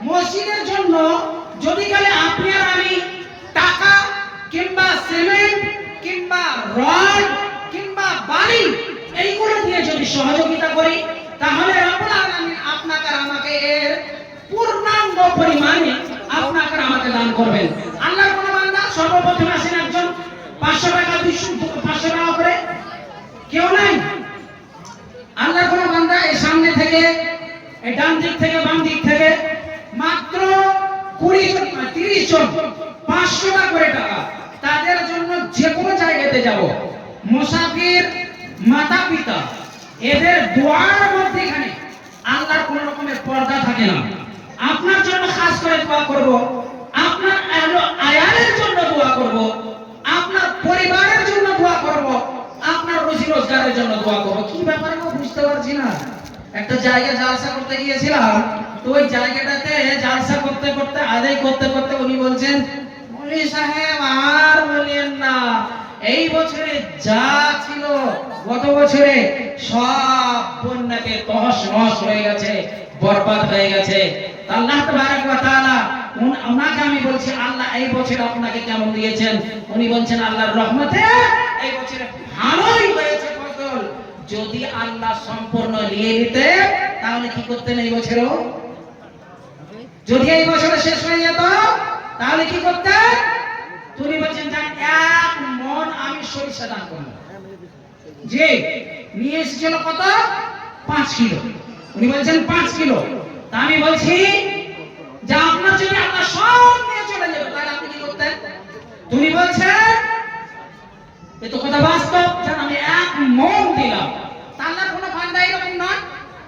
মসজিদের জন্য যদি গেলে আপনি আর আমি টাকা কিংবা সিমেন্ট কিংবা রড কিংবা বালি এইগুলো দিয়ে যদি সহযোগিতা করি তাহলে রব্বুল আলামিন আপনাকে আর আমাকে এর পূর্ণাঙ্গ পরিমাণে আপনাকে আর আমাকে দান করবেন আল্লাহর কোন বান্দা সর্বপ্রথম আসেন একজন 500 টাকা 500 টাকা করে কেউ নাই আল্লাহর কোন বান্দা এই সামনে থেকে এই ডান দিক থেকে বাম দিক থেকে মাত্র 20 জন 30 জন 500 টাকা করে টাকা তাদের জন্য যে কোনো জায়গাতে যাব মুসাফির মাতা পিতা, এদের দোয়ার মধ্যেখানে আল্লাহর কোন রকমের পর্দা থাকে না। আপনার জন্য খাস করে দোয়া করব, আপনার আয়ালের জন্য দোয়া করব, আপনার পরিবারের জন্য দোয়া করব, আপনার রুজি রোজগারের জন্য দোয়া করব। কি ব্যাপার আমি বুঝতে পারছি না। একটা জায়গায় জালসা করতে গিয়েছিলাম, তো ওই জায়গাটাতে জালসা করতে করতে আদায় করতে করতে উনি বলছেন, মৌলভী সাহেব আর বলেন না, এই বছরে যা ছিল গত বছরে সব বন্যাতে তহস নহস হয়ে গেছে, বরবাদ হয়ে গেছে। আল্লাহ তাবারক ওয়া তাআলা ওনাকে আমি বলছি, আল্লাহ এই বছর আপনাকে কেমন দিয়েছেন? উনি বলছেন আল্লাহর রহমতে এই বছরে ভালোই হয়েছে ফসল। যদি আল্লাহ সম্পূর্ণ নিয়ে নিতে তাহলে কি করতেন এই বছরও? যদি এই বছরে শেষ হয়ে যেত তাহলে কি করতেন? তুমি বলছেন যে এক মন আমি সরিষা দান করলাম, যে নিয়ে এসেছিল কত? 5 কিলো। উনি বলছেন 5 কিলো। তা আমি বলছি যে আপনার যদি আল্লাহ সব নিয়ে চলে যাবে তাহলে আপনি কি করতেন? তুমি বলছেন এ তো কথা বাস্তব, যে আমি এক মন দিলাম। তা আল্লাহর কোনো বান্দা এরকম নয়।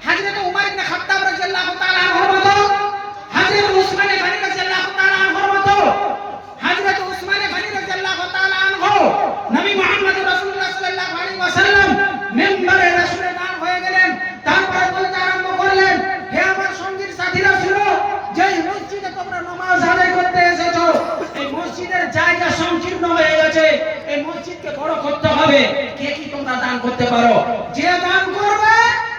হযরত উমর ইবনে খাত্তাব রাদিয়াল্লাহু তাআলা আনহুর মতো, হযরত উসমান গনি রাদিয়াল্লাহু তাআলা আনহুর মতো, হযরত উসমান গনি রাদিয়াল্লাহু তাআলা আনহু নবী মুহাম্মদ রাসূলুল্লাহ সাল্লাল্লাহু আলাইহি ওয়াসাল্লাম মিম্বরে রাসূলে দান হয়ে গেলেন। তারপরে বলতে আরম্ভ করলেন, হে আমার সঙ্গীর সাথীরা শুনো, যেই মসজিদে তোমরা নামাজ আদায় করতে এসেছো এই মসজিদের জায়গা সংকীর্ণ হয়ে গেছে, এই মসজিদকে বড় করতে হবে। কে কি তোমরা দান করতে পারো? যে দান করবে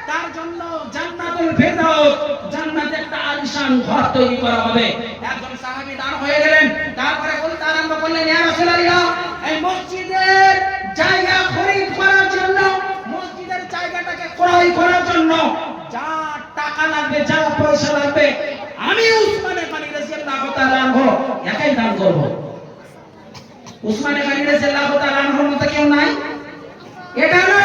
তার জন্য জান্নাতুল ফেরদাউস, জান্নাতে একটা আলিশান ঘর তৈরি করা হবে। একজন সাহাবী দান হয়ে গেলেন। তারপরে বলতে আরম্ভ করলেন, ইয়া রাসূলুল্লাহ, এই মসজিদের জায়গা খরিদ করার জন্য, মসজিদের জায়গাটাকে ক্রয় করার জন্য যা টাকা লাগবে, যা পয়সা লাগবে, আমি উসমান গনি রাদিয়াল্লাহু তাআলা আনহু একাই দান করব। উসমান গনি রাদিয়াল্লাহু তাআলা আনহুর মতো কেউ নাই। এটা না,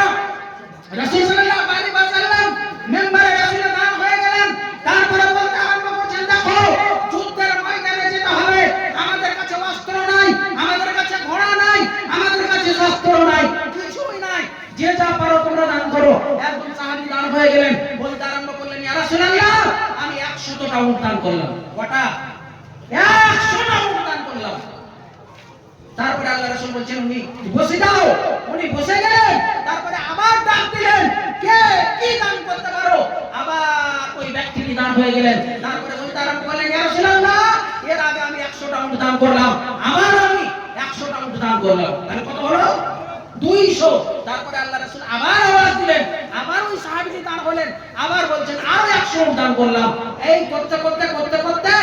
রাসূল সাল্লাল্লাহু আলাইহি ওয়াসাল্লাম মিম্বরে রাসূলে দান হয়ে গেলেন। তারপরে বলতে আরম্ভ করছেন, দেখো যুদ্ধের ময়দানে যেতে হবে, আমাদের কাছে অস্ত্র নাই, আমাদের কাছে ঘোড়া নাই, আমাদের কাছে শস্ত্র নাই, কিছুই নাই, যে যা পারো তোমরা দান করো। একজন সাহাবী দান হয়ে গেলেন। বলতে আরম্ভ করলেন, ইয়া রাসূলুল্লাহ, আমি 100টা উট দান করলাম। কটা? 100টা উট দান করলাম। তারপরে আল্লাহ রাসূল বলছেন, উনি বসে যাও। উনি বসে গেলেন। তারপরে আবার ডাক দিলেন, কে কি দান করতে পারো? আবার ওই ব্যক্তিটি দান হয়ে গেলেন। তারপরে বলতে আরম্ভ করলেন, ইয়া রাসূলুল্লাহ, এর আগে আমি 100টা উট দান করলাম, আবার আমি 100টা উট দান করলাম। তাহলে কত হলো? 200। তারপরে আল্লাহ রাসূল আবার আওয়াজ দিলেন, আবার ওই সাহাবীটি দান হলেন, আবার বলছেন আরো 100 উট দান করলাম। এই করতে করতে করতে করতে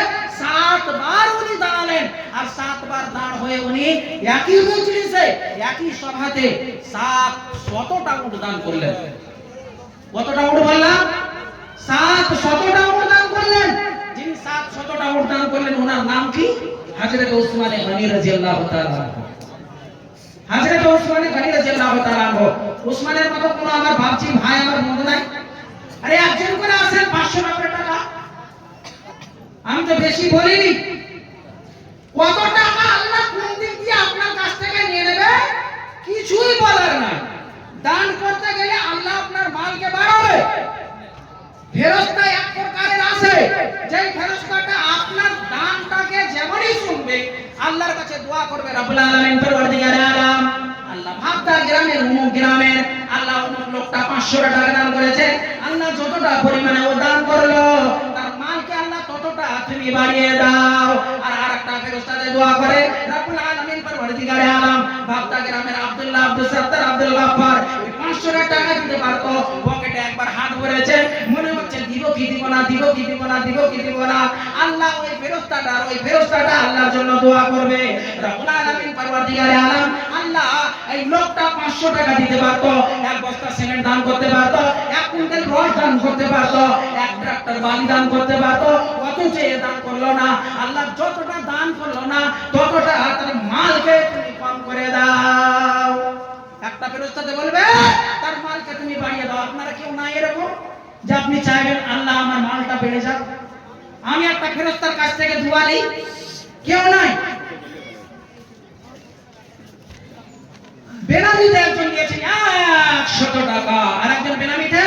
7 বার উনি দাঁড়ালেন। আর 7 বার দাঁড় হয়ে উনি একই মজলিসে, একই সভাতে 700টা উট দান করলেন। কতটা উট বললাম? 700টা উট দান করলেন। যিনি 700টা উট দান করলেন ওনার নাম কি? হযরত উসমান গনি রাদিয়াল্লাহু তাআলা আনহু। হযরত উসমান গনি রাদিয়াল্লাহু তাআলা আনহু। উসমানের মতো কোনো আমার ভাবছি ভাই আমার মনে নাই। আরে একজন করে আসেন 590 টাকা। আমি তো বেশি বলিনি। কত টাকা আল্লাহ কোন দিক দিয়ে আপনার কাছ থেকে নিয়ে নেবে কিছুই বলার নাই। দান করতে গেলে আল্লাহ আপনার মালকে বাড়াবে। ফেরেশতা এক প্রকারের আছে, যেই ফেরেশতাটা আপনার দানটাকে যেমনই শুনবে আল্লাহর কাছে দোয়া করবে, রব্বুল আলামিন পরওয়ারদিগারে আলম, আল্লাহ ভাবতা গ্রামের অমুক গ্রামের আল্লাহ অমুক লোকটা 500 টাকা দান করেছে, আল্লাহ যতটা পরিমাণে ও দান করলো তার মালকে আল্লাহ ততটা তুমি বাড়িয়ে দাও। আর আরেকটা ফেরেশতাতে দোয়া করে, রব্বুল আলামিন পরওয়ারদিগারে আলম, ভাবতা গ্রামের আব্দুল্লাহ, আব্দুল সত্তার, আব্দুল গাফফার 500 টাকা দিতে পারতো, পকেটে একবার হাত ভরেছে, মনে হচ্ছে দিব কি দিব না, দিব কি দিব না, দিব কি দিব না। আল্লাহ ওই ফেরেশতাটা আল্লাহর জন্য দোয়া করবে, রব্বুল আলামিন পরওয়ারদিগারে আলম, আল্লাহ এই লোকটা 500 টাকা দিতে পারতো, এক বস্তা সিমেন্ট দান করতে পারতো, 1 কুইন্টাল রড দান করতে পারতো, 1 ট্রাক্টর বালি দান করতে পারতো, অথচ এ দান করলো না। আল্লাহ যতটা দান করলো না ততটা তার মালকে তুমি কম করে দাও। একটা ফেরেশতাতে বলবে তার মালকে তুমি বাড়িয়ে দাও। আপনারা কেউ নাই এরকম যে আপনি চাইবেন আল্লাহ আমার মালটা বেড়ে যাক, আমি একটা ফেরেশতার কাছ থেকে দোয়া নেই? কেউ নাই। বেনামিতে একজন দিয়েছেন 100 টাকা, আর একজন বেনামিতে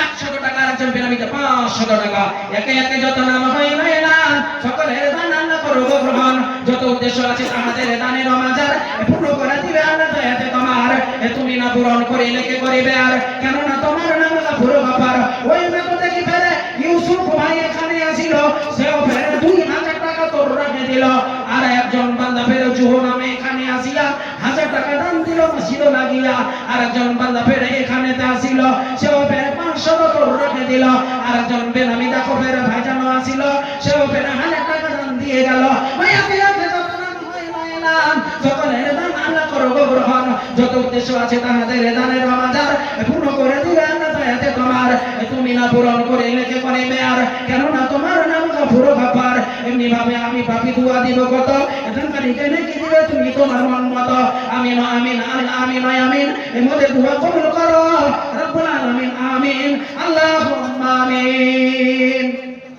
100 টাকা, আর একজন বেনামিতে 500 টাকা। একে একে যত নাম হইল এলাম, সকলের দান আল্লাহ করব গ্রহণ। যত উদ্দেশ্য আছে আমাদের দানের মাজার পূর্ণ করে দিবে আল্লাহ দয়াতে তোমার। তুমি না পূরণ করিলে কে করিবে আর, কেননা তোমার নাম পুরো ব্যাপার। ওই মেয়ে দেখি ফেরে ইউসুফ ভাই এখানে আসিল, সেও ফেরে 2000 টাকা তোর রেখে দিল। আর একজন বান্দা ফেরে জুহু নামে এখানে আসিয়া 1000 টাকা দান দিল মসজিদ লাগিয়া। আর একজন বান্দা ফেরে এখানেতে আসিল, সেও ফেরে 500 তোর রেখে দিল। আর একজন বেনামি দেখো ফেরে ভাইজানো আসিল, সেও ফেরে 1000 টাকা দান দিয়ে গেল। ওই আপনি সকলের দান আল্লাহ করব গ্রহণ। যত উদ্দেশ্য আছে তাহাদের দানের মাজার পূর্ণ করে দিবে আল্লাহ দয়াতে তোমার। তুমি না পূরণ করিলে কে করিবে আর, কেননা তোমার নাম গফুর গফার। এমনি ভাবে আমি পাপী দোয়া দিব কত, এখানকারীকে নাকি দিবে তুমি তোমার মন মতো। আমিন আমিন আমিন আমিন, এর মধ্যে দোয়া কবুল করো রব্বুল আলামিন আমিন আল্লাহুম্মা আমিন।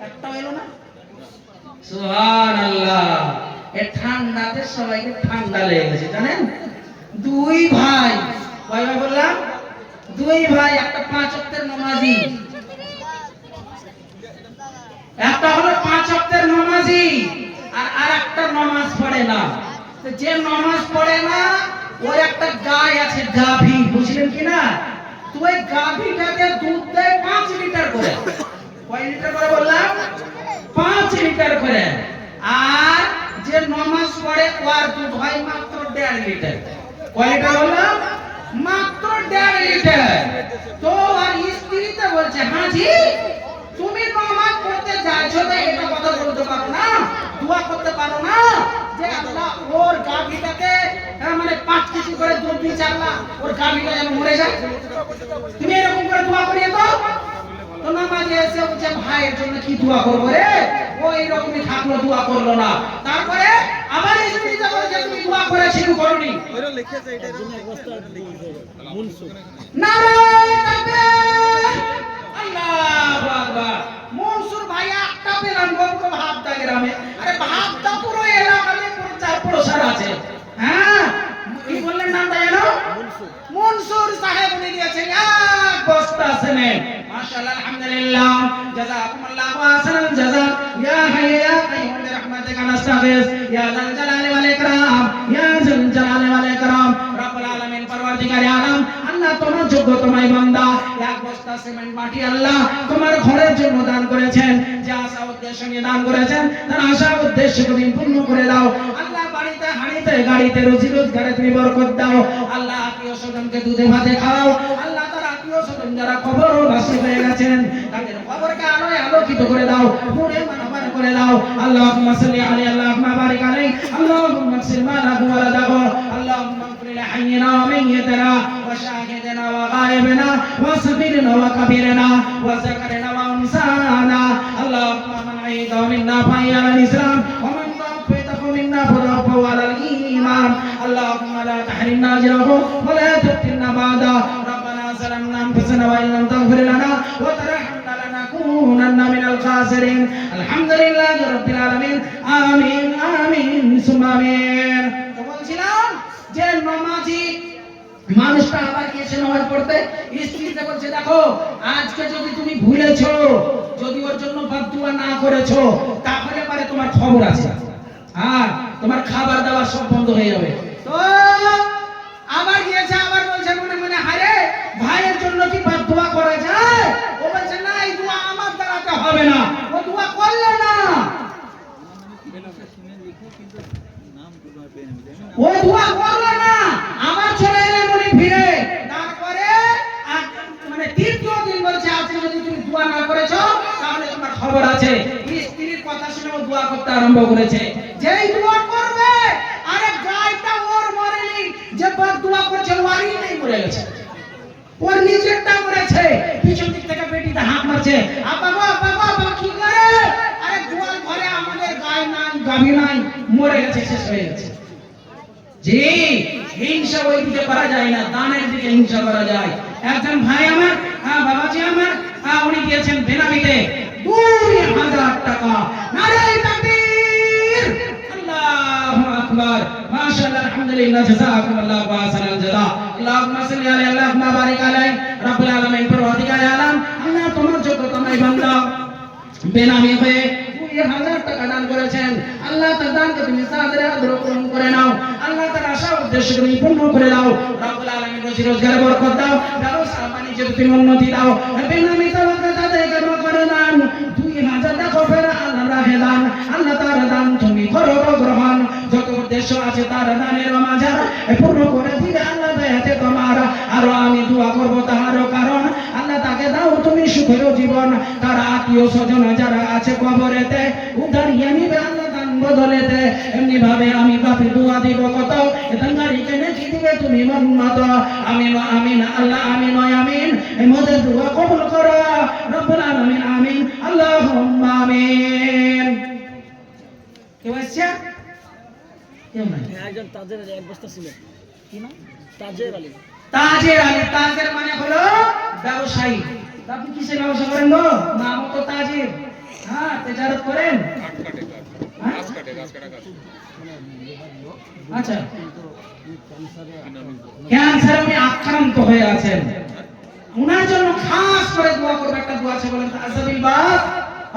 একটা হলো না? সুবহানাল্লাহ। এই ঠান্ডাতে সবাইকে ঠান্ডা লেগে গেছে জানেন। দুই ভাই, কয় ভাই বললাম? দুই ভাই, একটা 5 ওয়াক্তের নামাজি, একটা হলো 5 ওয়াক্তের নামাজি, আর আরেকটা নামাজ পড়ে না। তো যে নামাজ পড়ে না ওর একটা গায় আছে, গাভী, বুঝলেন কি না? তো ওই গাভীটাকে দুধ দেয় 5 লিটার করে। কয় লিটার করে বললাম? 5 লিটার করে। আর যে নামাজ পড়ে ওর দুধ হয় মাত্র 1.5 লিটার। কয় লিটার বললাম? মাত্র 1.5 লিটার। তো আর স্ত্রীতে বলছে, হাজি তুমি নামাজ পড়তে যাচ্ছো তো এটা কথা বলতে পারো না, দোয়া করতে পারো না যে আল্লাহ ওর গাভীটাকে মানে 5 কেজি করে দুধ দিয়ে চাল্লা ওর গাভীটা যেন মরে যায়, তুমি এরকম করে দোয়া করিয়ে দাও। তো নামাজে এসে বলছে ভাইয়ের জন্য কি দোয়া করবো রে, ও এইরকমই থাকলো, দোয়া করলো না। তারপরে আবার স্ত্রীতে বলছে তুমি দোয়া করেছিল করনি। এরা লিখেছে এটা এরকম অবস্থা লিখেছে মুনসুর। নারায়ে তাকবীর, আল্লাহু আকবার। মনসুর ভাই একটা পেলাম পুরো ভাবদা গ্রামে। আরে ভাবদা পুরো এলাকাতে পুরো 4 প্রসার আছে। হ্যাঁ, কি বললেন নামটা জানো? মনসুর সাহেব উনি দিয়েছেন 1 বস্তা সিমেন্ট। মাশাআল্লাহ, আলহামদুলিল্লাহ, জাযাকুমুল্লাহু আহসানাল জাযা। ইয়া হাইয়্যু ইয়া কাইয়্যুম বিরহমাতিকা নাস্তাগীস, ইয়া যাল জালালি ওয়াল ইকরাম, ইয়া যাল জালালি ওয়াল ইকরাম। রব্বুল আলামিন, পরওয়ারদিগারে আলম, আল্লাহ তোমার যোগ্য, তোমায় বান্দা। 1 বস্তা সিমেন্ট মাটি আল্লাহ তোমার ঘরের জন্য দান করেছেন। যে আশা উদ্দেশ্য নিয়ে দান করেছেন তার আশা উদ্দেশ্য তুমি পূর্ণ করে দাও আল্লাহ। বাড়িতে হাড়িতে গাড়িতে রুজি রোজগারে তুমি বরকত দাও আল্লাহ। আত্মীয় স্বজনকে দুধে ভাতে খাও আল্লাহ। তার আত্মীয় স্বজন যারা কবরবাসী হয়ে গেছেন তাদের কবরকে আলোয় আলোকিত করে দাও, নূরে মানবার করে দাও। আল্লাহুম্মা সাল্লি আলাইহি, আল্লাহুম্মা বারিক আলাইহি, আল্লাহুম্মা আগফির মালাহু ওয়া লাদাহু, আল্লাহুম্মা আগফির লিহাইয়িনা ওয়া মাইয়িতিনা ওয়া শাহিদিনা ওয়া গায়িবিনা ওয়া সাগীরিনা ওয়া কাবীরিনা ওয়া যাকারিনা ওয়া উনসানা। আল্লাহুম্মা মান আইদা মিন্না ফাইয়াল ইসলাম ওয়া মান তাওফাতাহু মিন্না ফারাফাহু আলাল ঈমান। আল্লাহুম্মা লা তাহরিমনা আজরাহু ওয়া লা তুফতিনা বাদা। রব্বানা যালামনা আনফুসানা ওয়া ইল্লাম তাগফির লানা ওয়া তারহামনা লানাকুনান্না মিনাল খাসিরিন। আলহামদুলিল্লাহি রাব্বিল আলামিন। আমিন আমিন সুম্মা আমিন। তো বলছিলাম যে নামাজি মানুষটা আবার গিয়েছে নামাজ পড়তে, স্ত্রীতে বলছে দেখো আজকে যদি তুমি ভুলেছো, যদি ওর জন্য বদদুয়া না করেছো তাহলে পরে তোমার খবর আছে। হ্যাঁ, তোমার খাবার দাবার সব বন্ধ হয়ে যাবে। তো আবার গিয়েছে, আবার বলছে মনে মনে হারে ভাইয়ের জন্য কি বদদুয়া করা যায়? ও বলছে না, এই দোয়া আমার দ্বারাতে হবে না। ও দোয়া করলে না, ও দোয়া করলে না, আবার চলে এলেন উনি ফিরে। তারপরে মানে তৃতীয় দিন বলছে আজকে যদি তুমি দোয়া না করেছো তাহলে তোমার খবর আছে। স্ত্রীর কথা শুনে ও দোয়া করতে আরম্ভ করেছে। যেই দোয়া করবে, আরে গায়টা ওর মরেনি, যে বদদুয়া করছে ওরই নেই, মরে গেছে, ওর নিজেরটা মরেছে। পিছন দিক থেকে বেটিতে হাত মারছে, আপা গো আপা গো আপা কি করে? আরে গোয়াল ঘরে আমাদের গায় নাই, গাভী নাই, মরে গেছে, শেষ হয়ে গেছে। জি, হিংসা ওই দিকে করা যায় না, দানের দিকে হিংসা করা যায়। একজন ভাই আমার, বাবাজি আমার, উনি দিয়েছেন বেনামিতে 2000 টাকা। নারায়ে তাকবীর, আল্লাহু আকবার, মাশাআল্লাহ, আলহামদুলিল্লাহ, জাযাকুমুল্লাহু আহসানাল জাযা। আল্লাহুম্মা সাল্লি আলাইহি আল্লাহুম্মা বারিক আলাইহি রব্বুল আলামিন পরওয়ারদিগার আলাম আল্লাহ তোমার যোগ্য তোমায় বান্দা বেনামি হয়ে 2000 টাকা দান করেছেন আল্লাহ তার দানকে তুমি সাদরে গ্রহণ করে নাও আল্লাহ তার আশা উদ্দেশ্য তুমি পূর্ণ করে দাও রব্বুল আলামিন রুজি রোজগারে বরকত দাও ব্যবসা বাণিজ্যে তুমি উন্নতি দাও বেনামি তাওয়াক্কুল তাদেরকে মাফ করে দান 2000 টাকা ফেরা আল্লাহ রাহে দান আল্লাহ তার দান তুমি করো গ্রহণ যত উদ্দেশ্য আছে তার দানের মাঝার পূর্ণ করে দিবে আল্লাহ দয়াতে তোমার আরো আমি দোয়া করব তাহারও কারণ আল্লাহ তাকে দাও তুমি সুখের জীবন তার আত্মীয় স্বজন যারা আছে কবরেতে উদারিয়ে নিবে আল্লাহ দান বদলেতে এমনি ভাবে আমি বাপি দোয়া দিব কত দাঙ্গারি কেনে কি দিবে তুমি মন মত আমিন আমিন আল্লাহ আমিন আমিন এই মোদের দোয়া কবুল করো রব্বুল আলামিন আমিন আল্লাহুম্মা আমিন কেউ আসছে কেউ নাই একজন তাজের এক বস্তা ছিল কি নাম তাজের আলী তাজের আলী তাজের মানে হলো ব্যবসায়ী আপনি কিসের ব্যবসা করেন গো নাম তো তাজের হ্যাঁ তেজারত করেন আচ্ছা ক্যান্সারে উনি আক্রান্ত হয়ে আছেন উনার জন্য খাস করে দোয়া করবে একটা দোয়া আছে বলেন আসাবিল বাস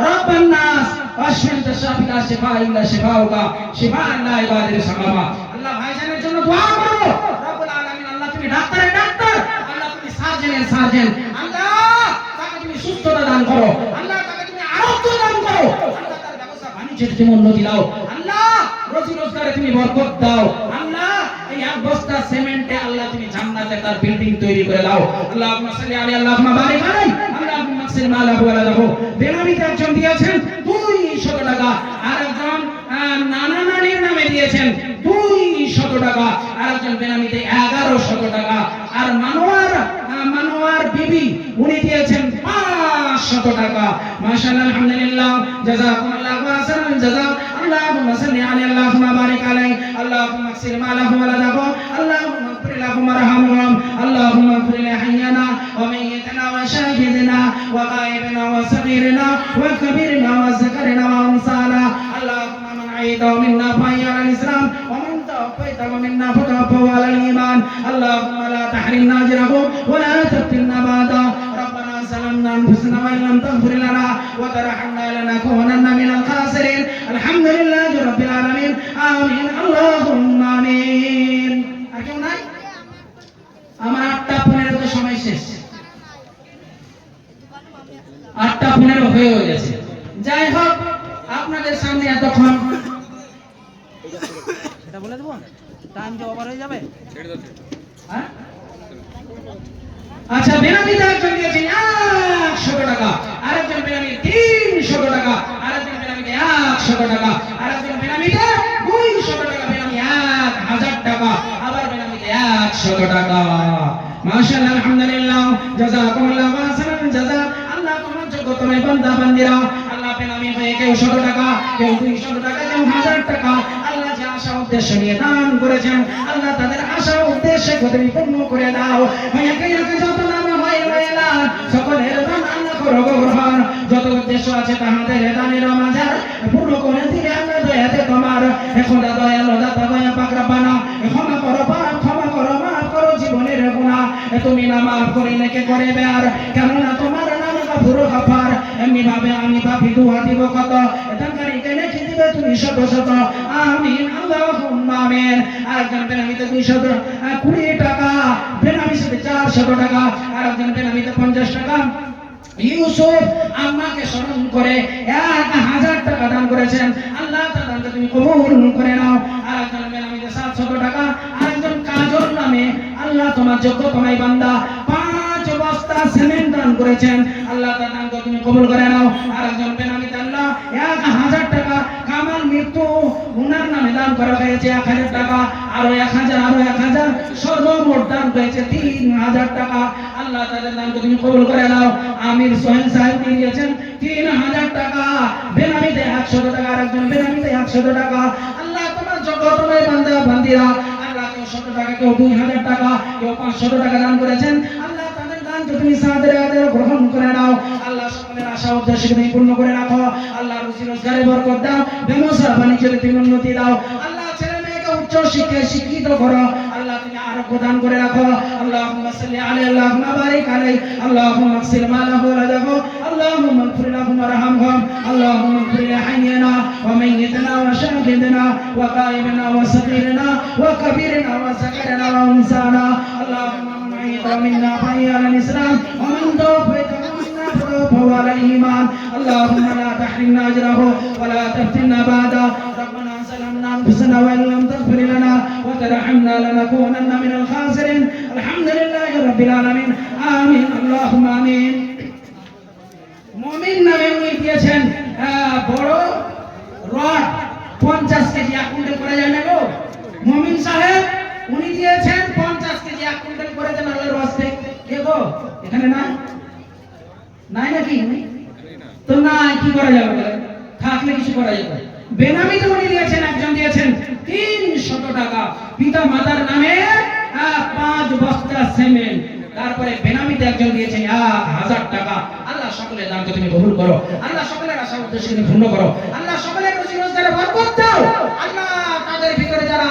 রব্বান নাস ওয়াশফিন তাশাফিকা শিফা ইল্লা শিফাউকা শিফা লা ইবাদির সামামা আল্লাহ ভাইজানের জন্য দোয়া করো রব্বুল আলামিন আল্লাহ তুমি ডাক্তারের ডাক্তার আল্লাহ তুমি সার্জনের সার্জন আল্লাহ তাকে তুমি সুস্থতা দান করো আল্লাহ তাকে তুমি আরোগ্য দান করো আল্লাহ তার ব্যবসা বাণিজ্যে তুমি উন্নতি দাও আল্লাহ রোজি রোজগারে তুমি বরকত দাও আল্লাহ এই এক বস্তা সিমেন্টে আল্লাহ তুমি জান্নাতে তার বিল্ডিং তৈরি করে দাও আল্লাহুম্মা সাল্লি আলাইহি আল্লাহুম্মা বারিক আলাইহি আল্লাহুম্মা আকসির মালাহু ওয়া লাহু বেনামিতে একজন দিয়েছেন 200 টাকা আর একজন নানা নানির নামে দিয়েছেন 200 টাকা আর একজন বেনামিতে 1100 টাকা আর মানোয়ার বিবি উনি দিয়েছেন 500 টাকা মাশাআল্লাহ আলহামদুলিল্লাহ জাযাকুমুল্লাহু আহসানাল জাযা আল্লাহুম্মা সাল্লি আলাইহি আল্লাহুম্মা বারিক আলাইহি আল্লাহুম্মা আকসির মালাহু ওয়া লাহু আল্লাহুম্মা اغفر لهم وارحمهم اللهم اغفر لحينا وميتنا وشاهدنا وغائبنا وصغيرنا وكبيرنا وذكرنا وانثانا اللهم من عيده منا فحي على الاسلام ومن توفيته منا فتوفه على الايمان اللهم لا تحرمنا اجره ولا تفتنا بعده ربنا ظلمنا انفسنا وان لم تغفر لنا وترحمنا لنكونن من الخاسرين الحمد لله رب العالمين امين اللهم امين আমার 8:15 সময় শেষ 8:15 হয়ে গেছে যাই হোক আপনাদের সামনে এতক্ষণ এটা বলে দেবো টাইম যে ওভার হয়ে যাবে হ্যাঁ আচ্ছা বেনামিতে একজন দিয়েছেন 100 টাকা আরেকজন বেনামি 300 টাকা আরেকজন বেনামিতে 100 টাকা আরেকজন বেনামিতে 200 টাকা বেনামি 1000 টাকা আবার বেনামিতে 100 টাকা মাশাআল্লাহ আলহামদুলিল্লাহ জাযাকুমুল্লাহু আহসানাল জাযা আল্লাহ তোমার যোগ্য তোমার বান্দা বান্দিরা আল্লাহ বেনামি হয়ে কেউ 100 টাকা কেউ 200 টাকা কেউ 1000 টাকা আল্লাহ যে আশা উদ্দেশ্য নিয়ে দান করেছেন আল্লাহ তাদের আশা উদ্দেশ্যে তুমি পূর্ণ করে দাও একে একে যত নাম হয় না সকলের দান আল্লাহ করো গ্রহণ যত উদ্দেশ্য আছে তাহাদের দানের মাঝার পূর্ণ করে দিবে আল্লাহ দয়াতে তোমার এখন দয়ালু দাতা দয়া পাক রব্বানা ক্ষমা করো পাপ ক্ষমা করো মাফ করো জীবনের গুনাহ তুমি না মাফ করিলে কে করবে আর কেননা তোমার নাম গফুর গফার এমনি ভাবে আমি পাপী দোয়া দিব কত দানকারী কেনে কি দিবে তুমি শত শত আমিন আল্লাহুম্মা আমিন আরেকজন বেনামিতে 220 টাকা বেনামি সাথে 400 টাকা আরেকজন বেনামিতে 50 টাকা ইউসুফ আম্মাকে স্মরণ করে 1000 টাকা দান করেছেন আল্লাহ তার দানকে তুমি কবুল করে নাও আরেকজন বেনামিতে 700 টাকা আরেকজন কাজল নামে আল্লাহ তোমার যোগ্য তোমায় বান্দা 5 বস্তা সিমেন্ট দান করেছেন আল্লাহ তার দানকে তুমি কবুল করে নাও আরেকজন বেনামিতে আল্লাহ 1000 টাকা কামাল মৃত্যু উনার নামে দান করা হয়েছে 1000 টাকা আরো 1000 সর্বমোট দান হয়েছে 3000 টাকা আল্লাহ তাদের দানকে তুমি কবুল করে নাও আমির সোহেল সাহেব দিয়েছেন 3000 টাকা বেনামিতে 100 টাকা আরেকজন বেনামিতে 100 টাকা আল্লাহ তোমার যোগ্য তোমায় বান্দা বান্দিরা আল্লাহ কেউ 100 টাকা কেউ 2000 টাকা কেউ 500 টাকা দান করেছেন আল্লাহ তাদের দানকে তুমি সাদরে আদরে গ্রহণ করে নাও আল্লাহ সকলের আশা উদ্দেশ্য তুমি পূর্ণ করে রাখো আল্লাহ রুজি রোজগারে বরকত দাও ব্যবসা বাণিজ্যে তুমি উন্নতি দাও আল্লাহ ছেলে মেয়েকে উচ্চ শিক্ষায় শিক্ষিত করো আল্লাহ তুমি আরোগ্য দান করে রাখো আল্লাহুম্মা সাল্লি আলাইহি আল্লাহুম্মা বারিক আলাইহি আল্লাহুম্মা আগফির মা লাহু ওয়া লাহু আল্লাহুম্মা আগফির লাহুম ওয়ারহামহুম আল্লাহুম্মা আগফির লিহাইয়িনা ওয়া মাইয়িতিনা ওয়া শাহিদিনা ওয়া গায়িবিনা ওয়া সাগীরিনা ওয়া কাবীরিনা ওয়া যাকারিনা ওয়া উনসানা আল্লাহুম্মা من أحييت منا فحي على الإسلام ومن توفيت منا فتوفه على الإيمان اللهم لا تحرمنا أجره ولا تفتنا بعده ربنا ظلمنا أنفسنا وإن لم تغفر لنا وترحمنا لنكونن من الخاسرين الحمد لله رب العالمين آمين اللهم آمين মুমিন নামে উনি দিয়েছেন বড় রড 50 কেজি এক কুইন্টাল করা যায় না গো মুমিন সাহেব উনি দিয়েছেন 50 কেজি এক কুইন্টাল করে দেন আল্লাহর ওয়াস্তে কে গো এখানে না নাই নাকি তো না কি করা যাবে থাকলে কিছু করা যাবে বেনামিতে উনি দিয়েছেন একজন দিয়েছেন 300 টাকা পিতা মাতার নামে 5 বস্তা সিমেন্ট তারপরে বেনামিতে একজন দিয়েছেন 1000 টাকা আল্লাহ সকলের দানকে তুমি কবুল করো আল্লাহ সকলের আশা উদ্দেশ্য তুমি পূর্ণ করো আল্লাহ সকলের রুজি রোজগারে বরকত দাও আল্লাহ তাদের ভিতরে যারা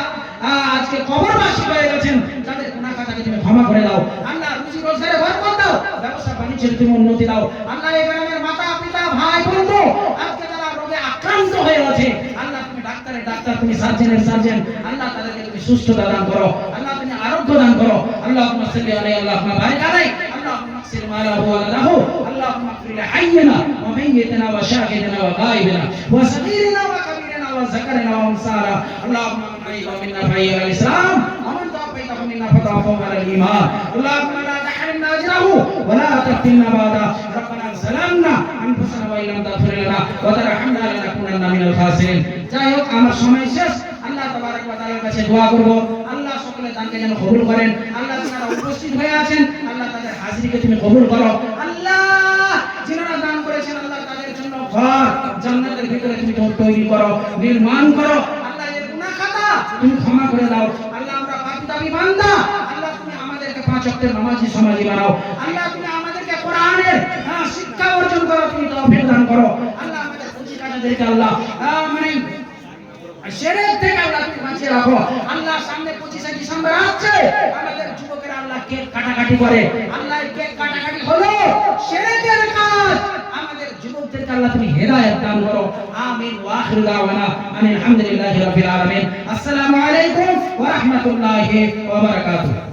আজকে কবরবাসী হয়ে গেছেন তাদের গুনাহ খাতাকে তুমি ক্ষমা করে দাও আল্লাহ রুজি রোজগারে বরকত দাও ব্যবসা বাণিজ্যে তুমি উন্নতি দাও আল্লাহ এই গ্রামের মাতা পিতা ভাই বন্ধু আজকে যারা রোগে আক্রান্ত হয়ে আছে আল্লাহ তুমি ডাক্তারের ডাক্তার তুমি সার্জনের সার্জন আল্লাহ তাদেরকে তুমি সুস্থতা দান করো আল্লাহ তুমি আরোগ্য দান করো আল্লাহুম্মা সাল্লি আলাইহি আল্লাহুম্মা বারিক আলাইহি আল্লাহুম্মা আগফির মা লাহু ওয়া লাহু আল্লাহুম্মা আগফির লিহাইয়িনা ওয়া মাইয়িতিনা ওয়া শাহিদিনা ওয়া গায়িবিনা ওয়া সাগীরিনা ওয়া কাবীরিনা ওয়া যাকারিনা ওয়া উনসানা আল্লাহুম্মা من أحييت منا فحي على الإسلام ومن توفيته منا فتوفه على الإيمان اللهم لا تحرمنا أجره ولا تفتنا بعده ربنا ظلمنا أنفسنا وإن لم تغفر لنا وترحمنا لنكونن من الخاسرين যাই হোক আমার সময় শেষ আল্লাহ তাবারক ওয়া তাআলার কাছে দোয়া করব আল্লাহ সকলের দানকে যেন কবুল করেন আল্লাহ যারা উপস্থিত হয়ে আছেন আল্লাহ তাদের হাজিরিকে তুমি কবুল করো আল্লাহ যারা দান করেছেন আল্লাহ তাদের জন্য ঘর জান্নাতের ভিতরে তুমি তৈরি করো নির্মাণ করো আল্লাহ এর গুনাহ খাতা তুমি ক্ষমা করে দাও আল্লাহ আমরা পাপী দাবী বান্দা আল্লাহ তুমি আমাদেরকে 5 ওয়াক্তের নামাজি সমাজি বানাও আল্লাহ তুমি আমাদেরকে কোরআনের শিক্ষা অর্জন করো তুমি তৌফিক দান করো আল্লাহ আমাদের প্রতিকারীদেরকে আল্লাহ মানে শিরক থেকে আল্লাহ তুমি বাঁচিয়ে রাখো আল্লাহ সামনে 25 ডিসেম্বর আসছে আমাদের যুবকেরা আল্লাহ কেক কাটাকাটি করে আল্লাহ কেক কাটাকাটি হলো শিরকের কাজ আমাদের যুবকদেরকে আল্লাহ তুমি হেদায়েত দান করো আমিন ওয়া আখিরু দাওয়ানা আলহামদুলিল্লাহি রাব্বিল আলামিন আসসালামু আলাইকুম ওয়া রাহমাতুল্লাহি ওয়া বারাকাতুহু